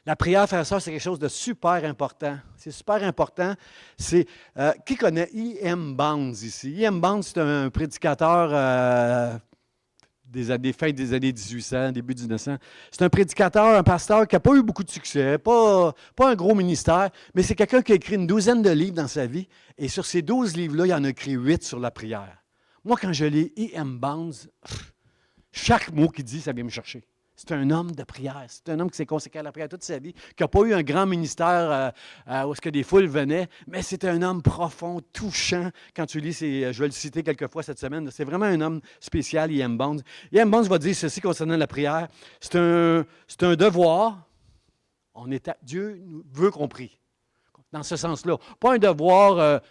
La prière, frères et sœurs, c'est quelque chose de super important. C'est super important. Qui connaît E.M. Bounds ici? E.M. Bounds, c'est un prédicateur fin des années 1800, début 1900. C'est un prédicateur, un pasteur qui n'a pas eu beaucoup de succès, pas un gros ministère, mais c'est quelqu'un qui a écrit une douzaine de livres dans sa vie. Et sur ces 12 livres-là, il en a écrit 8 sur la prière. Moi, quand je lis E.M. Bounds, chaque mot qu'il dit, ça vient me chercher. C'est un homme de prière. C'est un homme qui s'est consacré à la prière toute sa vie, qui n'a pas eu un grand ministère où est-ce que des foules venaient, mais c'est un homme profond, touchant. Quand tu lis, je vais le citer quelques fois cette semaine, c'est vraiment un homme spécial, E.M. Bounds. E.M. Bounds va dire ceci concernant la prière. C'est un devoir. Dieu veut qu'on prie. Dans ce sens-là. Pas un devoir...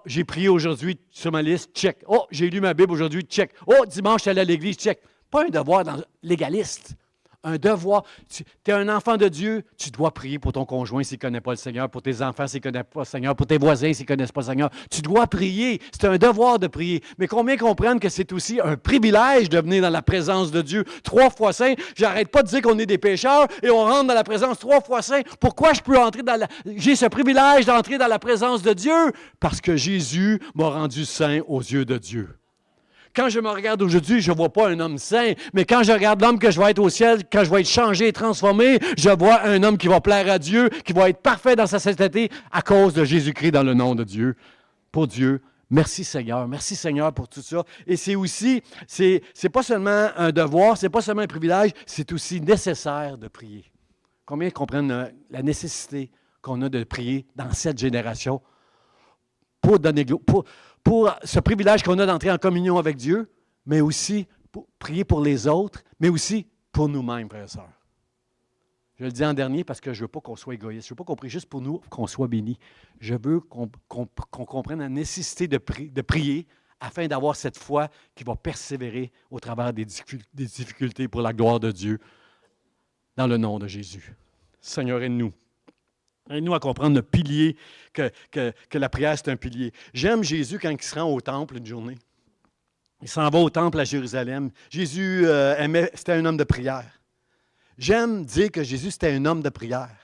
j'ai prié aujourd'hui sur ma liste, check. Oh, j'ai lu ma Bible aujourd'hui, check. Oh, dimanche, je suis allé à l'église, check. Pas un devoir légaliste. Un devoir. Tu es un enfant de Dieu, tu dois prier pour ton conjoint s'il ne connaît pas le Seigneur, pour tes enfants s'ils ne connaissent pas le Seigneur, pour tes voisins s'ils ne connaissent pas le Seigneur. Tu dois prier. C'est un devoir de prier. Mais combien comprennent que c'est aussi un privilège de venir dans la présence de Dieu 3 fois saint? J'arrête pas de dire qu'on est des pécheurs et on rentre dans la présence 3 fois saint. Pourquoi je peux entrer J'ai ce privilège d'entrer dans la présence de Dieu? Parce que Jésus m'a rendu saint aux yeux de Dieu. Quand je me regarde aujourd'hui, je ne vois pas un homme saint, mais quand je regarde l'homme que je vais être au ciel, quand je vais être changé et transformé, je vois un homme qui va plaire à Dieu, qui va être parfait dans sa sainteté à cause de Jésus-Christ dans le nom de Dieu. Pour Dieu, merci Seigneur pour tout ça. Et c'est aussi, c'est pas seulement un devoir, c'est pas seulement un privilège, c'est aussi nécessaire de prier. Combien comprennent la nécessité qu'on a de prier dans cette génération pour donner pour ce privilège qu'on a d'entrer en communion avec Dieu, mais aussi pour prier pour les autres, mais aussi pour nous-mêmes, frères et sœurs. Je le dis en dernier parce que je ne veux pas qu'on soit égoïste. Je ne veux pas qu'on prie juste pour nous, qu'on soit bénis. Je veux qu'on comprenne la nécessité de prier afin d'avoir cette foi qui va persévérer au travers des difficultés pour la gloire de Dieu, dans le nom de Jésus. Seigneur, aide-nous. Aide-nous à comprendre le pilier, que la prière, c'est un pilier. J'aime Jésus quand il se rend au temple une journée. Il s'en va au temple à Jérusalem. Jésus c'était un homme de prière. J'aime dire que Jésus, c'était un homme de prière.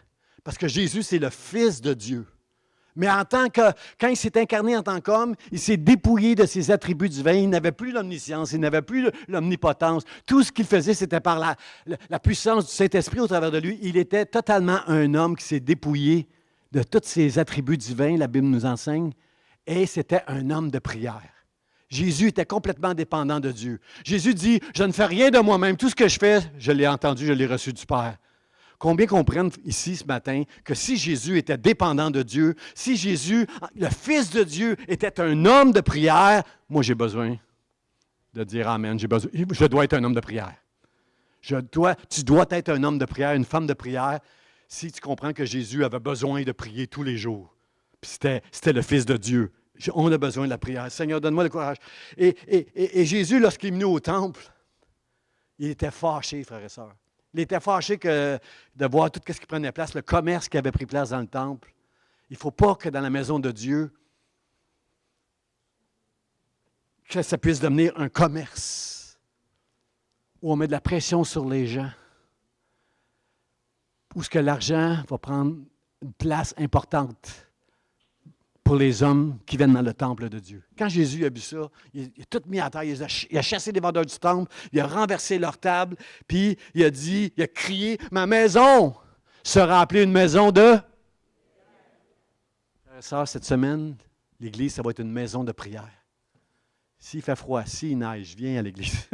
Parce que Jésus, c'est le Fils de Dieu. Mais quand il s'est incarné en tant qu'homme, il s'est dépouillé de ses attributs divins. Il n'avait plus l'omniscience, il n'avait plus l'omnipotence. Tout ce qu'il faisait, c'était par la puissance du Saint-Esprit au travers de lui. Il était totalement un homme qui s'est dépouillé de tous ses attributs divins, la Bible nous enseigne, et c'était un homme de prière. Jésus était complètement dépendant de Dieu. Jésus dit, « Je ne fais rien de moi-même. Tout ce que je fais, je l'ai entendu, je l'ai reçu du Père. » Combien comprennent ici ce matin que si Jésus était dépendant de Dieu, si Jésus, le Fils de Dieu, était un homme de prière, moi j'ai besoin de dire Amen. Je dois être un homme de prière. Tu dois être un homme de prière, une femme de prière, si tu comprends que Jésus avait besoin de prier tous les jours. Puis c'était le Fils de Dieu. On a besoin de la prière. Seigneur, donne-moi le courage. Et Jésus, lorsqu'il est venu au temple, il était fâché, frères et sœurs. Il était fâché de voir tout ce qui prenait place, le commerce qui avait pris place dans le temple. Il ne faut pas que dans la maison de Dieu, que ça puisse devenir un commerce où on met de la pression sur les gens, où ce que l'argent va prendre une place importante pour les hommes qui viennent dans le temple de Dieu. Quand Jésus a vu ça, il a tout mis à terre, il a chassé les vendeurs du temple, il a renversé leur table, puis il a crié, « Ma maison sera appelée une maison de... » Frères et sœurs, cette semaine, l'Église, ça va être une maison de prière. S'il fait froid, s'il neige, viens à l'Église.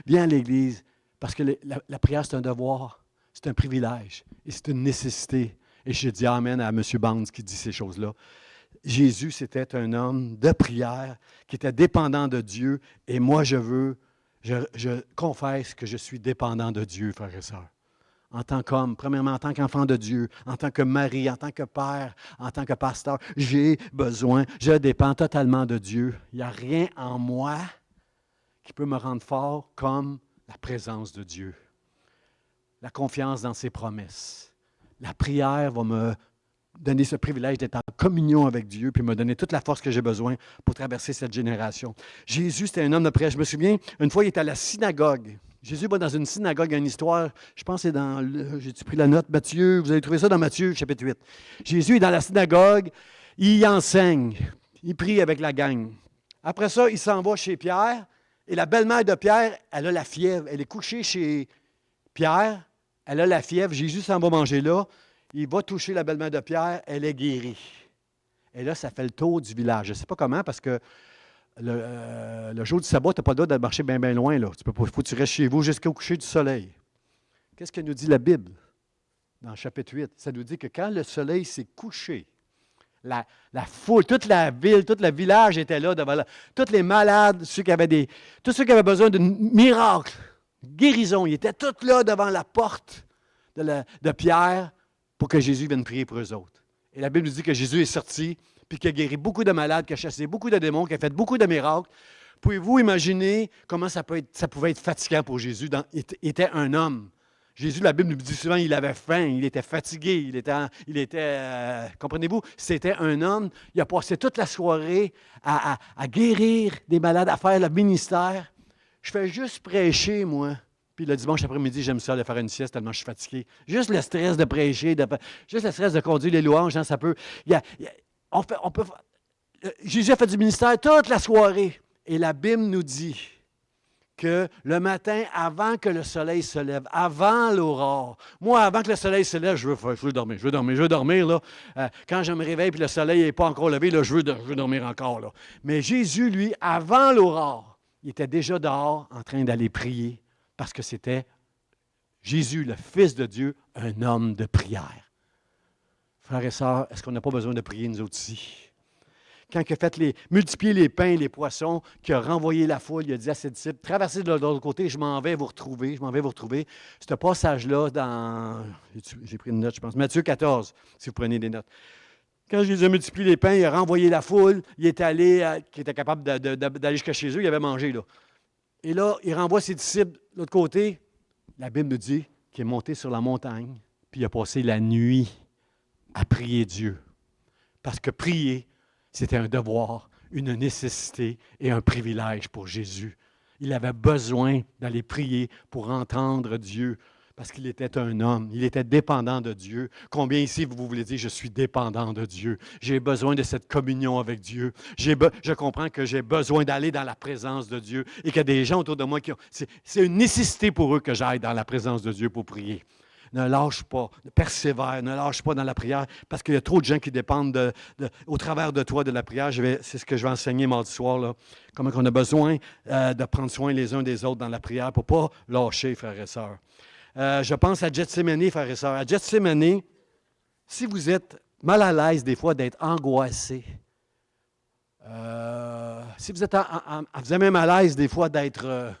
Viens à l'Église, parce que la prière, c'est un devoir, c'est un privilège et c'est une nécessité. Et je dis amen à M. Bands qui dit ces choses-là. Jésus, c'était un homme de prière qui était dépendant de Dieu. Et moi, je confesse que je suis dépendant de Dieu, frères et sœurs. En tant qu'homme, premièrement en tant qu'enfant de Dieu, en tant que mari, en tant que père, en tant que pasteur, j'ai besoin, je dépends totalement de Dieu. Il n'y a rien en moi qui peut me rendre fort comme la présence de Dieu, la confiance dans ses promesses. La prière va me donner ce privilège d'être en communion avec Dieu, puis me donner toute la force que j'ai besoin pour traverser cette génération. Jésus, c'était un homme de prière. Je me souviens, une fois, il était à la synagogue. Jésus va dans une synagogue, il y a une histoire, je pense que c'est dans, j'ai-tu pris la note, Matthieu, vous avez trouvé ça dans Matthieu, chapitre 8. Jésus est dans la synagogue, il enseigne, il prie avec la gang. Après ça, il s'en va chez Pierre, et la belle-mère de Pierre, elle a la fièvre. Elle est couchée chez Pierre, elle a la fièvre, Jésus s'en va manger là, il va toucher la belle-mère de Pierre, elle est guérie. Et là, ça fait le tour du village. Je ne sais pas comment, parce que le jour du sabbat, tu n'as pas le droit de marcher bien loin. Il faut que tu restes chez vous jusqu'au coucher du soleil. Qu'est-ce que nous dit la Bible dans le chapitre 8? Ça nous dit que quand le soleil s'est couché, la foule, toute la ville, tout le village était là devant tous les malades, tous ceux qui avaient besoin d'un miracle, guérison, ils étaient tous là devant la porte de Pierre pour que Jésus vienne prier pour eux autres. Et la Bible nous dit que Jésus est sorti, puis qu'il a guéri beaucoup de malades, qu'il a chassé beaucoup de démons, qu'il a fait beaucoup de miracles. Pouvez-vous imaginer comment ça pouvait être fatigant pour Jésus? Il était un homme. Jésus, la Bible nous dit souvent, il avait faim, il était fatigué, comprenez-vous, c'était un homme. Il a passé toute la soirée à guérir des malades, à faire le ministère. Je fais juste prêcher, moi. Puis le dimanche après-midi, j'aime ça, de faire une sieste tellement je suis fatigué. Juste le stress de prêcher, juste le stress de conduire les louanges, hein, ça peut... Jésus a fait du ministère toute la soirée. Et la Bible nous dit que le matin, avant que le soleil se lève, avant l'aurore, moi, avant que le soleil se lève, je veux dormir, là. Quand je me réveille et le soleil n'est pas encore levé, là, je veux dormir encore, là. Mais Jésus, lui, avant l'aurore, il était déjà dehors en train d'aller prier parce que c'était Jésus, le Fils de Dieu, un homme de prière. Frères et sœurs, est-ce qu'on n'a pas besoin de prier nous autres ici? Quand il a fait multiplier les pains et les poissons, qu'il a renvoyé la foule, il a dit à ses disciples, traversez de l'autre côté, je m'en vais vous retrouver. Ce passage-là, j'ai pris une note, je pense, Matthieu 14, si vous prenez des notes. Quand Jésus a multiplié les pains, il a renvoyé la foule, il est allé, qui était capable d'aller jusqu'à chez eux, il avait mangé, là. Et là, il renvoie ses disciples de l'autre côté. La Bible nous dit qu'il est monté sur la montagne, puis il a passé la nuit à prier Dieu. Parce que prier, c'était un devoir, une nécessité et un privilège pour Jésus. Il avait besoin d'aller prier pour entendre Dieu, parce qu'il était un homme, il était dépendant de Dieu. Combien ici vous voulez dire, je suis dépendant de Dieu? J'ai besoin de cette communion avec Dieu. Je comprends que j'ai besoin d'aller dans la présence de Dieu et qu'il y a des gens autour de moi qui ont... C'est une nécessité pour eux que j'aille dans la présence de Dieu pour prier. Ne lâche pas, persévère, ne lâche pas dans la prière, parce qu'il y a trop de gens qui dépendent au travers de toi de la prière. C'est ce que je vais enseigner mardi soir, là. Comment on a besoin de prendre soin les uns des autres dans la prière pour ne pas lâcher, frères et sœurs. Je pense à Gethsémani, frères et sœurs. À Gethsémani, si vous êtes mal à l'aise des fois d'être angoissé, si vous êtes vous avez même à l'aise des fois d'être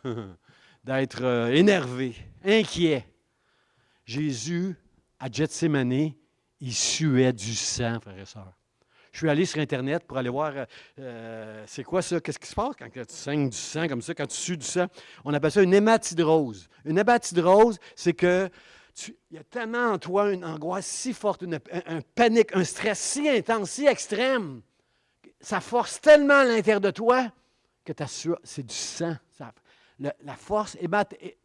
énervé, inquiet, Jésus, à Gethsémani, il suait du sang, frères et sœurs. Je suis allé sur Internet pour aller voir, c'est quoi ça? Qu'est-ce qui se passe quand tu saignes du sang comme ça, quand tu sues du sang? On appelle ça une hématidrose. Une hématidrose, c'est que il y a tellement en toi une angoisse si forte, un panique, un stress si intense, si extrême. Ça force tellement à l'intérieur de toi que c'est du sang. La force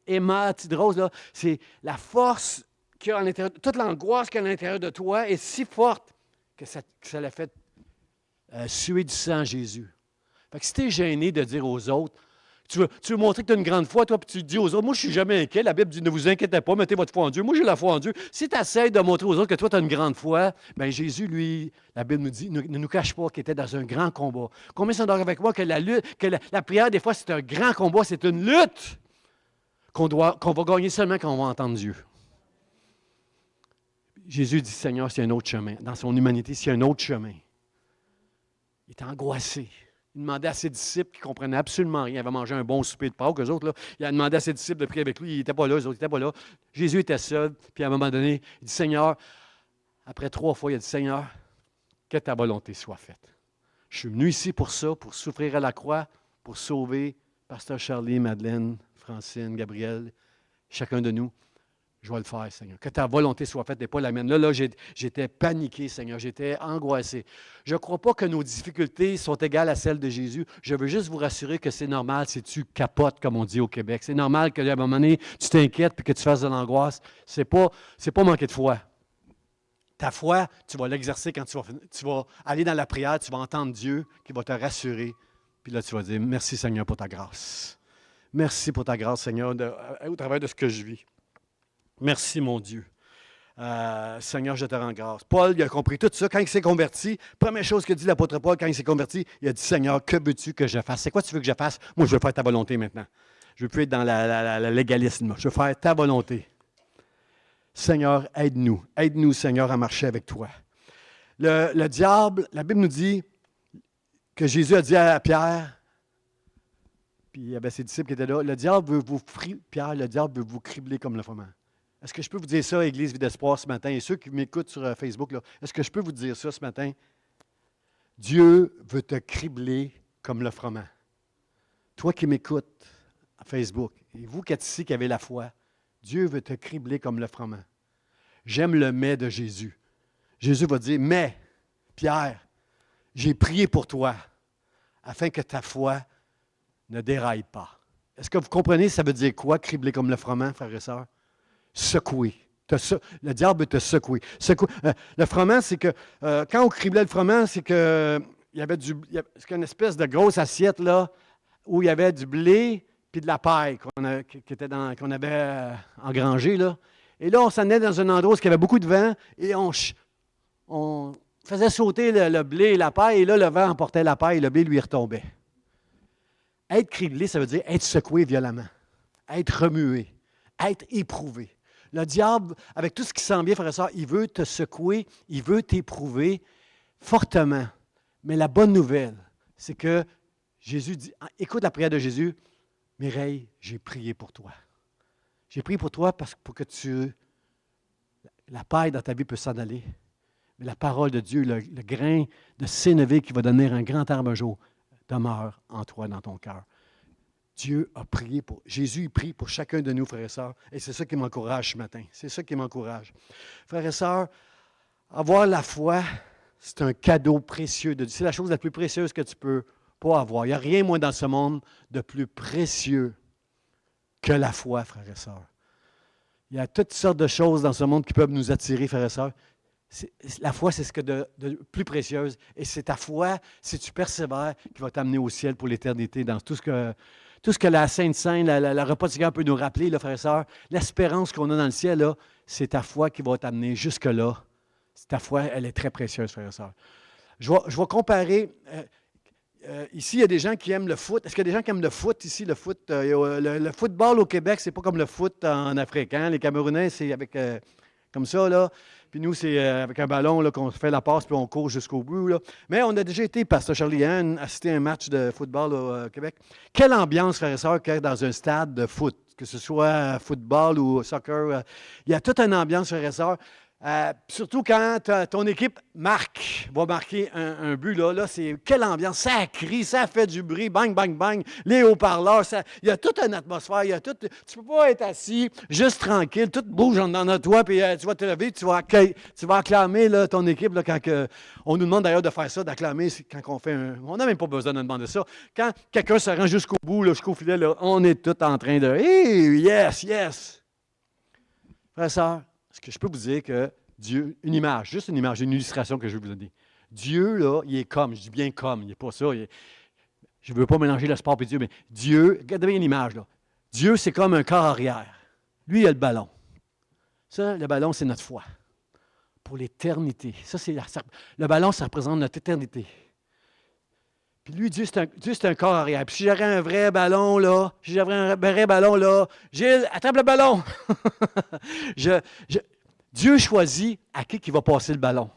hématidrose, là, c'est la force qu'il y a à l'intérieur, toute l'angoisse qu'il y a à l'intérieur de toi est si forte que ça l'a fait suer du sang Jésus. Fait que si tu es gêné de dire aux autres, Tu veux montrer que tu as une grande foi, toi, puis tu dis aux autres, moi, je ne suis jamais inquiet. La Bible dit, ne vous inquiétez pas, mettez votre foi en Dieu. Moi, j'ai la foi en Dieu. Si tu essaies de montrer aux autres que toi, tu as une grande foi, bien, Jésus, lui, la Bible nous dit, ne nous cache pas qu'il était dans un grand combat. Combien sont d'accord avec moi que la lutte, que la prière, des fois, c'est un grand combat, c'est une lutte qu'on va gagner seulement quand on va entendre Dieu. Jésus dit, Seigneur, s'il y a un autre chemin. Dans son humanité, s'il y a un autre chemin. Il était angoissé. Il demandait à ses disciples qui ne comprenaient absolument rien. Il avait mangé un bon souper de Pâques, eux autres. Là. Il a demandé à ses disciples de prier avec lui. Il n'était pas là, eux autres n'étaient pas là. Jésus était seul. Puis à un moment donné, il dit, Seigneur, après 3 fois, il a dit, Seigneur, que ta volonté soit faite. Je suis venu ici pour ça, pour souffrir à la croix, pour sauver Pasteur Charlie, Madeleine, Francine, Gabriel, chacun de nous. Je vais le faire, Seigneur. Que ta volonté soit faite et pas la mienne. Là, j'étais paniqué, Seigneur. J'étais angoissé. Je ne crois pas que nos difficultés sont égales à celles de Jésus. Je veux juste vous rassurer que c'est normal si tu capotes, comme on dit au Québec. C'est normal qu'à un moment donné, tu t'inquiètes et que tu fasses de l'angoisse. Ce n'est pas manquer de foi. Ta foi, tu vas l'exercer quand tu vas aller dans la prière, tu vas entendre Dieu qui va te rassurer. Puis là, tu vas dire, merci, Seigneur, pour ta grâce. Merci pour ta grâce, Seigneur, au travers de ce que je vis. Merci, mon Dieu. Seigneur, je te rends grâce. Paul, il a compris tout ça. Quand il s'est converti, première chose que dit l'apôtre Paul, quand il s'est converti, il a dit, Seigneur, que veux-tu que je fasse? C'est quoi tu veux que je fasse? Moi, je veux faire ta volonté maintenant. Je ne veux plus être dans la légalisme. Je veux faire ta volonté. Seigneur, aide-nous. Aide-nous, Seigneur, à marcher avec toi. Le diable, la Bible nous dit que Jésus a dit à Pierre, puis il y avait ses disciples qui étaient là, Pierre, le diable veut vous cribler comme le froment. Est-ce que je peux vous dire ça, Église Vie d'Espoir, ce matin? Et ceux qui m'écoutent sur Facebook, là, est-ce que je peux vous dire ça ce matin? Dieu veut te cribler comme le froment. Toi qui m'écoutes à Facebook, et vous qui êtes ici, qui avez la foi, Dieu veut te cribler comme le froment. J'aime le mais de Jésus. Jésus va dire, mais, Pierre, j'ai prié pour toi, afin que ta foi ne déraille pas. Est-ce que vous comprenez, ça veut dire quoi, cribler comme le froment, frères et sœurs? Secouer. Le diable veut te secouer. Le froment, c'est que, quand on criblait le froment, c'est que c'est une espèce de grosse assiette, là, où il y avait du blé puis de la paille qu'on avait engrangée, là. Et là, on s'en allait dans un endroit où il y avait beaucoup de vent, et on faisait sauter le blé et la paille, et là, le vent emportait la paille, et le blé lui retombait. Être criblé, ça veut dire être secoué violemment, être remué, être éprouvé. Le diable, avec tout ce qui s'en vient, frère et sœur, il veut te secouer, il veut t'éprouver fortement. Mais la bonne nouvelle, c'est que Jésus dit, écoute la prière de Jésus, Mireille, j'ai prié pour toi. J'ai prié pour toi pour que la paille dans ta vie peut s'en aller. Mais la parole de Dieu, le grain de sénévé qui va donner un grand arbre un jour, demeure en toi, dans ton cœur. Dieu a prié pour... Jésus prie pour chacun de nous, frères et sœurs. Et c'est ça qui m'encourage ce matin. C'est ça qui m'encourage. Frères et sœurs, avoir la foi, c'est un cadeau précieux de Dieu. C'est la chose la plus précieuse que tu peux pas avoir. Il n'y a rien, moins dans ce monde, de plus précieux que la foi, frères et sœurs. Il y a toutes sortes de choses dans ce monde qui peuvent nous attirer, frères et sœurs. La foi, c'est ce que de plus précieuse. Et c'est ta foi, si tu persévères, qui va t'amener au ciel pour l'éternité, dans tout ce que la Sainte Seine, la repas du Seigneur peut nous rappeler, là, frères et sœurs. L'espérance qu'on a dans le ciel, là, c'est ta foi qui va t'amener jusque-là. Ta foi, elle est très précieuse, frères et sœurs. Je vais comparer. Ici, il y a des gens qui aiment le foot. Est-ce qu'il y a des gens qui aiment le foot ici? Le football au Québec, c'est pas comme le foot en Afrique. Hein? Les Camerounais, c'est avec comme ça, là. Puis nous, c'est avec un ballon là, qu'on fait la passe puis on court jusqu'au bout. Là. Mais on a déjà été, Pasteur Charlie, assister à un match de football au Québec. Quelle ambiance, frères et sœurs, qu'il y a dans un stade de foot, que ce soit football ou soccer. Il y a toute une ambiance, frères et sœurs. Surtout quand ton équipe va marquer un but, là, c'est quelle ambiance, ça crie, ça fait du bruit, bang, bang, bang, les haut-parleurs, il y a toute une atmosphère, tu ne peux pas être assis, juste tranquille, tout bouge en dedans de toi, puis tu vas te lever, tu vas acclamer là, ton équipe, là, on nous demande d'ailleurs de faire ça, d'acclamer quand on fait on n'a même pas besoin de demander ça, quand quelqu'un se rend jusqu'au bout, là, jusqu'au filet, là, on est tous en train de, hey, yes, yes. Frère, sœur, est-ce que je peux vous dire que Dieu, une image, juste une image, une illustration que je vais vous donner. Dieu, là, il est comme, je dis bien comme, il n'est pas ça. Je ne veux pas mélanger le sport et Dieu, mais Dieu, regardez bien l'image, là. Dieu, c'est comme un corps arrière. Lui, il a le ballon. Ça, le ballon, c'est notre foi. Pour l'éternité. Le ballon, ça représente notre éternité. Puis lui, Dieu, c'est un corps arrière. Puis si j'avais un vrai ballon, là, Gilles, attrape le ballon! Dieu choisit à qui va passer le ballon.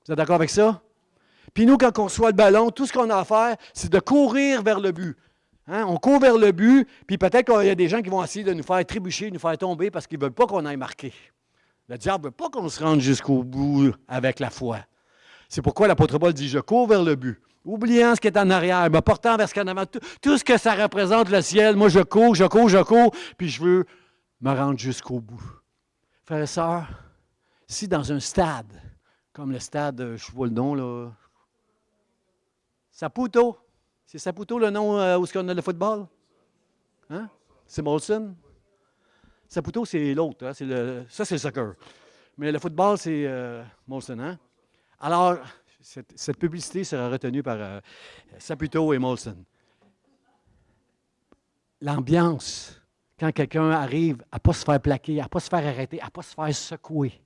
Vous êtes d'accord avec ça? Puis nous, quand on reçoit le ballon, tout ce qu'on a à faire, c'est de courir vers le but. Hein? On court vers le but, puis peut-être qu'il y a des gens qui vont essayer de nous faire trébucher, nous faire tomber parce qu'ils ne veulent pas qu'on aille marquer. Le diable ne veut pas qu'on se rende jusqu'au bout avec la foi. C'est pourquoi l'apôtre Paul dit « Je cours vers le but ». Oubliant ce qui est en arrière, me portant vers ce qu'il y a en avant, tout ce que ça représente le ciel, moi je cours, puis je veux me rendre jusqu'au bout. Frères et sœurs, si dans un stade, comme le stade, je vois le nom, là, Saputo, c'est Saputo le nom où est-ce qu'on a le football? Hein? C'est Molson? Saputo, c'est l'autre, hein? Ça c'est le soccer. Mais le football, c'est Molson, hein? Alors, cette publicité sera retenue par Saputo et Molson. L'ambiance, quand quelqu'un arrive à ne pas se faire plaquer, à ne pas se faire arrêter, à ne pas se faire secouer.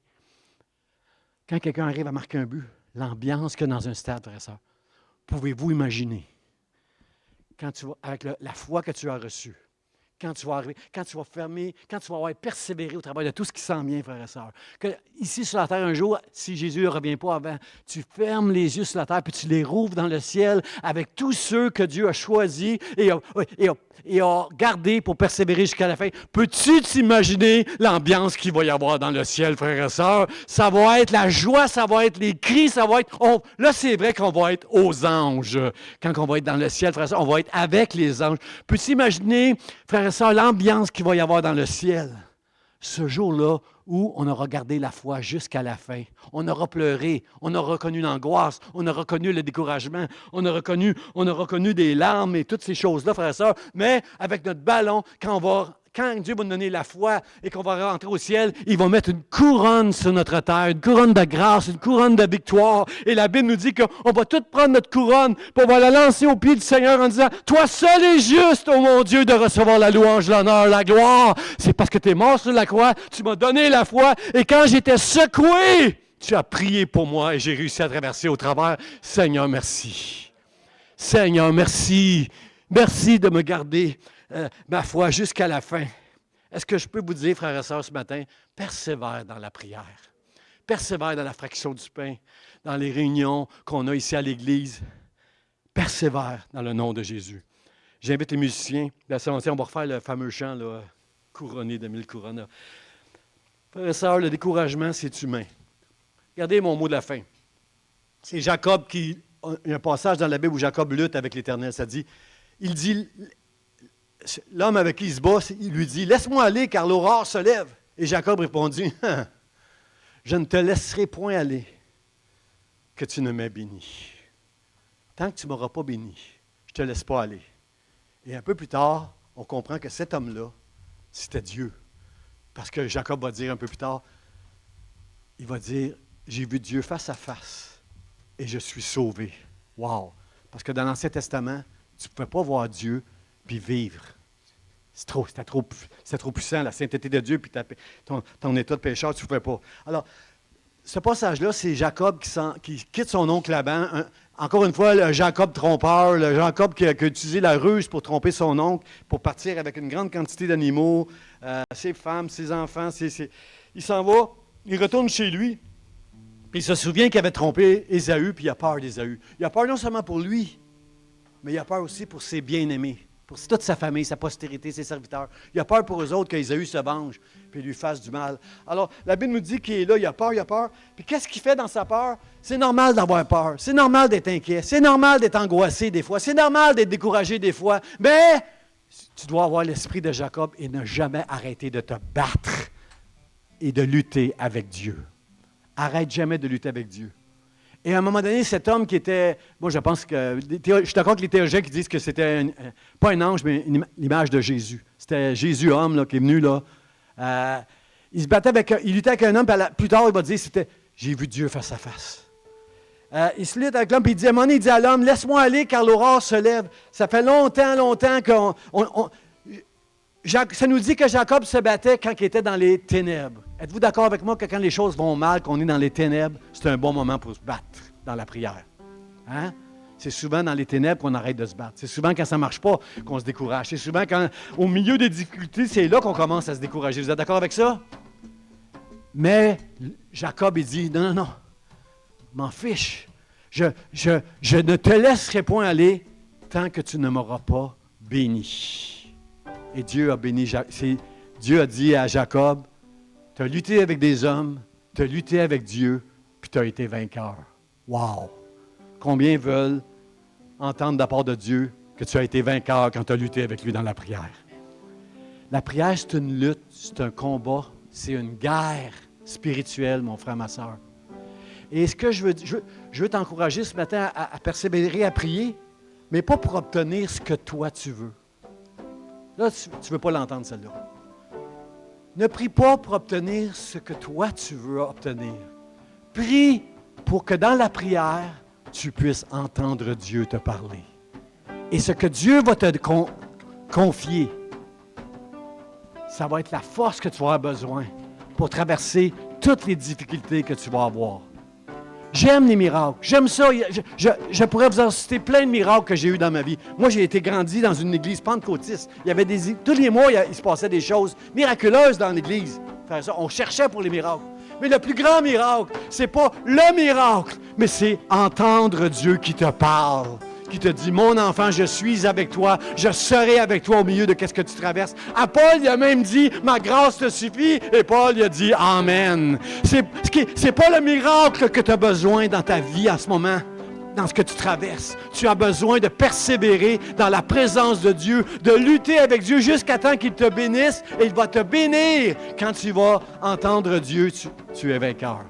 Quand quelqu'un arrive à marquer un but, l'ambiance qu'il y a dans un stade, frère et sœur, pouvez-vous imaginer, quand tu vas, avec la foi que tu as reçue, quand tu vas arriver, quand tu vas fermer, quand tu vas avoir persévéré au travail de tout ce qui s'en vient, frères et sœurs. Que ici sur la terre, un jour, si Jésus ne revient pas avant, tu fermes les yeux sur la terre puis tu les rouvres dans le ciel avec tous ceux que Dieu a choisis et a gardés pour persévérer jusqu'à la fin. Peux-tu t'imaginer l'ambiance qu'il va y avoir dans le ciel, frères et sœurs? Ça va être la joie, ça va être les cris, ça va être... Là, c'est vrai qu'on va être aux anges. Quand on va être dans le ciel, frères et sœurs, on va être avec les anges. Peux-tu imaginer, frères et sœurs, l'ambiance qu'il va y avoir dans le ciel? Ce jour-là où on aura gardé la foi jusqu'à la fin. On aura pleuré, on aura reconnu l'angoisse, on aura reconnu le découragement, on aura reconnu des larmes et toutes ces choses-là, frères et sœurs. Mais avec notre ballon, quand Dieu va nous donner la foi et qu'on va rentrer au ciel, il va mettre une couronne sur notre terre, une couronne de grâce, une couronne de victoire. Et la Bible nous dit qu'on va tout prendre notre couronne pour on va la lancer au pied du Seigneur en disant « Toi seul es juste, ô mon Dieu, de recevoir la louange, l'honneur, la gloire. C'est parce que tu es mort sur la croix, tu m'as donné la foi. Et quand j'étais secoué, tu as prié pour moi et j'ai réussi à traverser au travers. Seigneur, merci. Seigneur, merci. Merci de me garder ma foi jusqu'à la fin. Est-ce que je peux vous dire, frères et sœurs, ce matin, persévère dans la prière. Persévère dans la fraction du pain, dans les réunions qu'on a ici à l'Église. Persévère dans le nom de Jésus. J'invite les musiciens. La séance, on va refaire le fameux chant, là, couronné de 1000 couronnes. Frères et sœurs, le découragement, c'est humain. Regardez mon mot de la fin. C'est Jacob qui... Il y a un passage dans la Bible où Jacob lutte avec l'Éternel. Ça dit... Il dit, l'homme avec qui il se bat, il lui dit, « Laisse-moi aller, car l'aurore se lève. » Et Jacob répondit, « Je ne te laisserai point aller, que tu ne m'aies béni. Tant que tu ne m'auras pas béni, je ne te laisse pas aller. » Et un peu plus tard, on comprend que cet homme-là, c'était Dieu. Parce que Jacob va dire un peu plus tard, il va dire, « J'ai vu Dieu face à face, et je suis sauvé. » Wow! Parce que dans l'Ancien Testament, tu ne pouvais pas voir Dieu puis vivre. C'était trop puissant, la sainteté de Dieu puis ton état de pécheur, tu ne pouvais pas. Alors, ce passage-là, c'est Jacob qui quitte son oncle Laban. Encore une fois, le Jacob trompeur, le Jacob qui a utilisé la ruse pour tromper son oncle, pour partir avec une grande quantité d'animaux, ses femmes, ses enfants. Il s'en va, il retourne chez lui, puis il se souvient qu'il avait trompé Ésaü, puis il a peur d'Ésaü. Il a peur non seulement pour lui, mais il a peur aussi pour ses bien-aimés, pour toute sa famille, sa postérité, ses serviteurs. Il a peur pour eux autres qu'Ésaü se venge puis lui fasse du mal. Alors, la Bible nous dit qu'il est là, il a peur. Puis qu'est-ce qu'il fait dans sa peur? C'est normal d'avoir peur. C'est normal d'être inquiet. C'est normal d'être angoissé des fois. C'est normal d'être découragé des fois. Mais tu dois avoir l'esprit de Jacob et ne jamais arrêter de te battre et de lutter avec Dieu. Arrête jamais de lutter avec Dieu. Et à un moment donné, cet homme qui était, moi je pense que, je suis d'accord avec les théologiens qui disent que c'était pas un ange, mais l'image de Jésus. C'était Jésus homme là, qui est venu là. Il luttait avec un homme, puis plus tard il va dire, j'ai vu Dieu face à face. il se lutte avec l'homme, puis il dit, à un moment donné, il dit à l'homme, laisse-moi aller car l'aurore se lève. Ça fait longtemps ça nous dit que Jacob se battait quand il était dans les ténèbres. Êtes-vous d'accord avec moi que quand les choses vont mal, qu'on est dans les ténèbres, c'est un bon moment pour se battre dans la prière? Hein? C'est souvent dans les ténèbres qu'on arrête de se battre. C'est souvent quand ça ne marche pas qu'on se décourage. C'est souvent quand, au milieu des difficultés, c'est là qu'on commence à se décourager. Vous êtes d'accord avec ça? Mais Jacob, il dit, non, m'en fiche. Je ne te laisserai point aller tant que tu ne m'auras pas béni. Et Dieu a béni, Dieu a dit à Jacob, tu as lutté avec des hommes, tu as lutté avec Dieu, puis tu as été vainqueur. Wow! Combien veulent entendre de la part de Dieu que tu as été vainqueur quand tu as lutté avec lui dans la prière? La prière, c'est une lutte, c'est un combat, c'est une guerre spirituelle, mon frère, ma soeur. Et ce que je veux t'encourager ce matin à persévérer, à prier, mais pas pour obtenir ce que toi tu veux. Là, tu ne veux pas l'entendre, celle-là. Ne prie pas pour obtenir ce que toi tu veux obtenir. Prie pour que dans la prière, tu puisses entendre Dieu te parler. Et ce que Dieu va te confier, ça va être la force que tu vas avoir besoin pour traverser toutes les difficultés que tu vas avoir. J'aime les miracles. J'aime ça. Je pourrais vous en citer plein de miracles que j'ai eus dans ma vie. Moi, j'ai été grandi dans une église pentecôtiste. Il y avait tous les mois, il se passait des choses miraculeuses dans l'église. On cherchait pour les miracles. Mais le plus grand miracle, c'est pas le miracle, mais c'est entendre Dieu qui te parle, qui te dit, mon enfant, je suis avec toi, je serai avec toi au milieu de ce que tu traverses. À Paul, il a même dit, ma grâce te suffit, et Paul, il a dit, amen. C'est pas le miracle que tu as besoin dans ta vie en ce moment, dans ce que tu traverses. Tu as besoin de persévérer dans la présence de Dieu, de lutter avec Dieu jusqu'à temps qu'il te bénisse, et il va te bénir. Quand tu vas entendre Dieu, tu es vainqueur.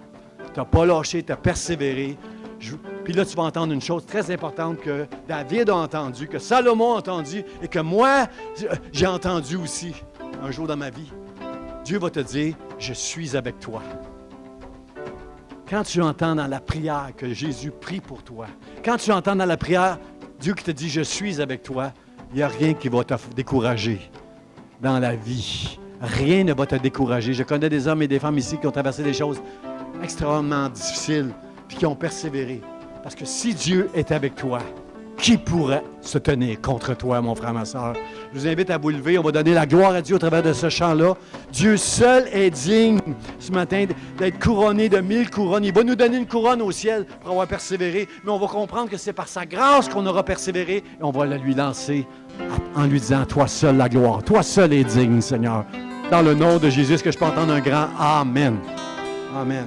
Tu n'as pas lâché, tu as persévéré. Puis là, tu vas entendre une chose très importante que David a entendue, que Salomon a entendue et que moi, j'ai entendu aussi un jour dans ma vie. Dieu va te dire, je suis avec toi. Quand tu entends dans la prière que Jésus prie pour toi, quand tu entends dans la prière Dieu qui te dit, je suis avec toi, il n'y a rien qui va te décourager dans la vie. Rien ne va te décourager. Je connais des hommes et des femmes ici qui ont traversé des choses extrêmement difficiles, puis qui ont persévéré. Parce que si Dieu est avec toi, qui pourrait se tenir contre toi, mon frère, ma soeur? Je vous invite à vous lever. On va donner la gloire à Dieu au travers de ce chant-là. Dieu seul est digne ce matin d'être couronné de 1000 couronnes. Il va nous donner une couronne au ciel pour avoir persévéré. Mais on va comprendre que c'est par sa grâce qu'on aura persévéré. Et on va la lui lancer en lui disant, toi seul la gloire. Toi seul est digne, Seigneur. Dans le nom de Jésus, est-ce que je peux entendre un grand Amen? Amen.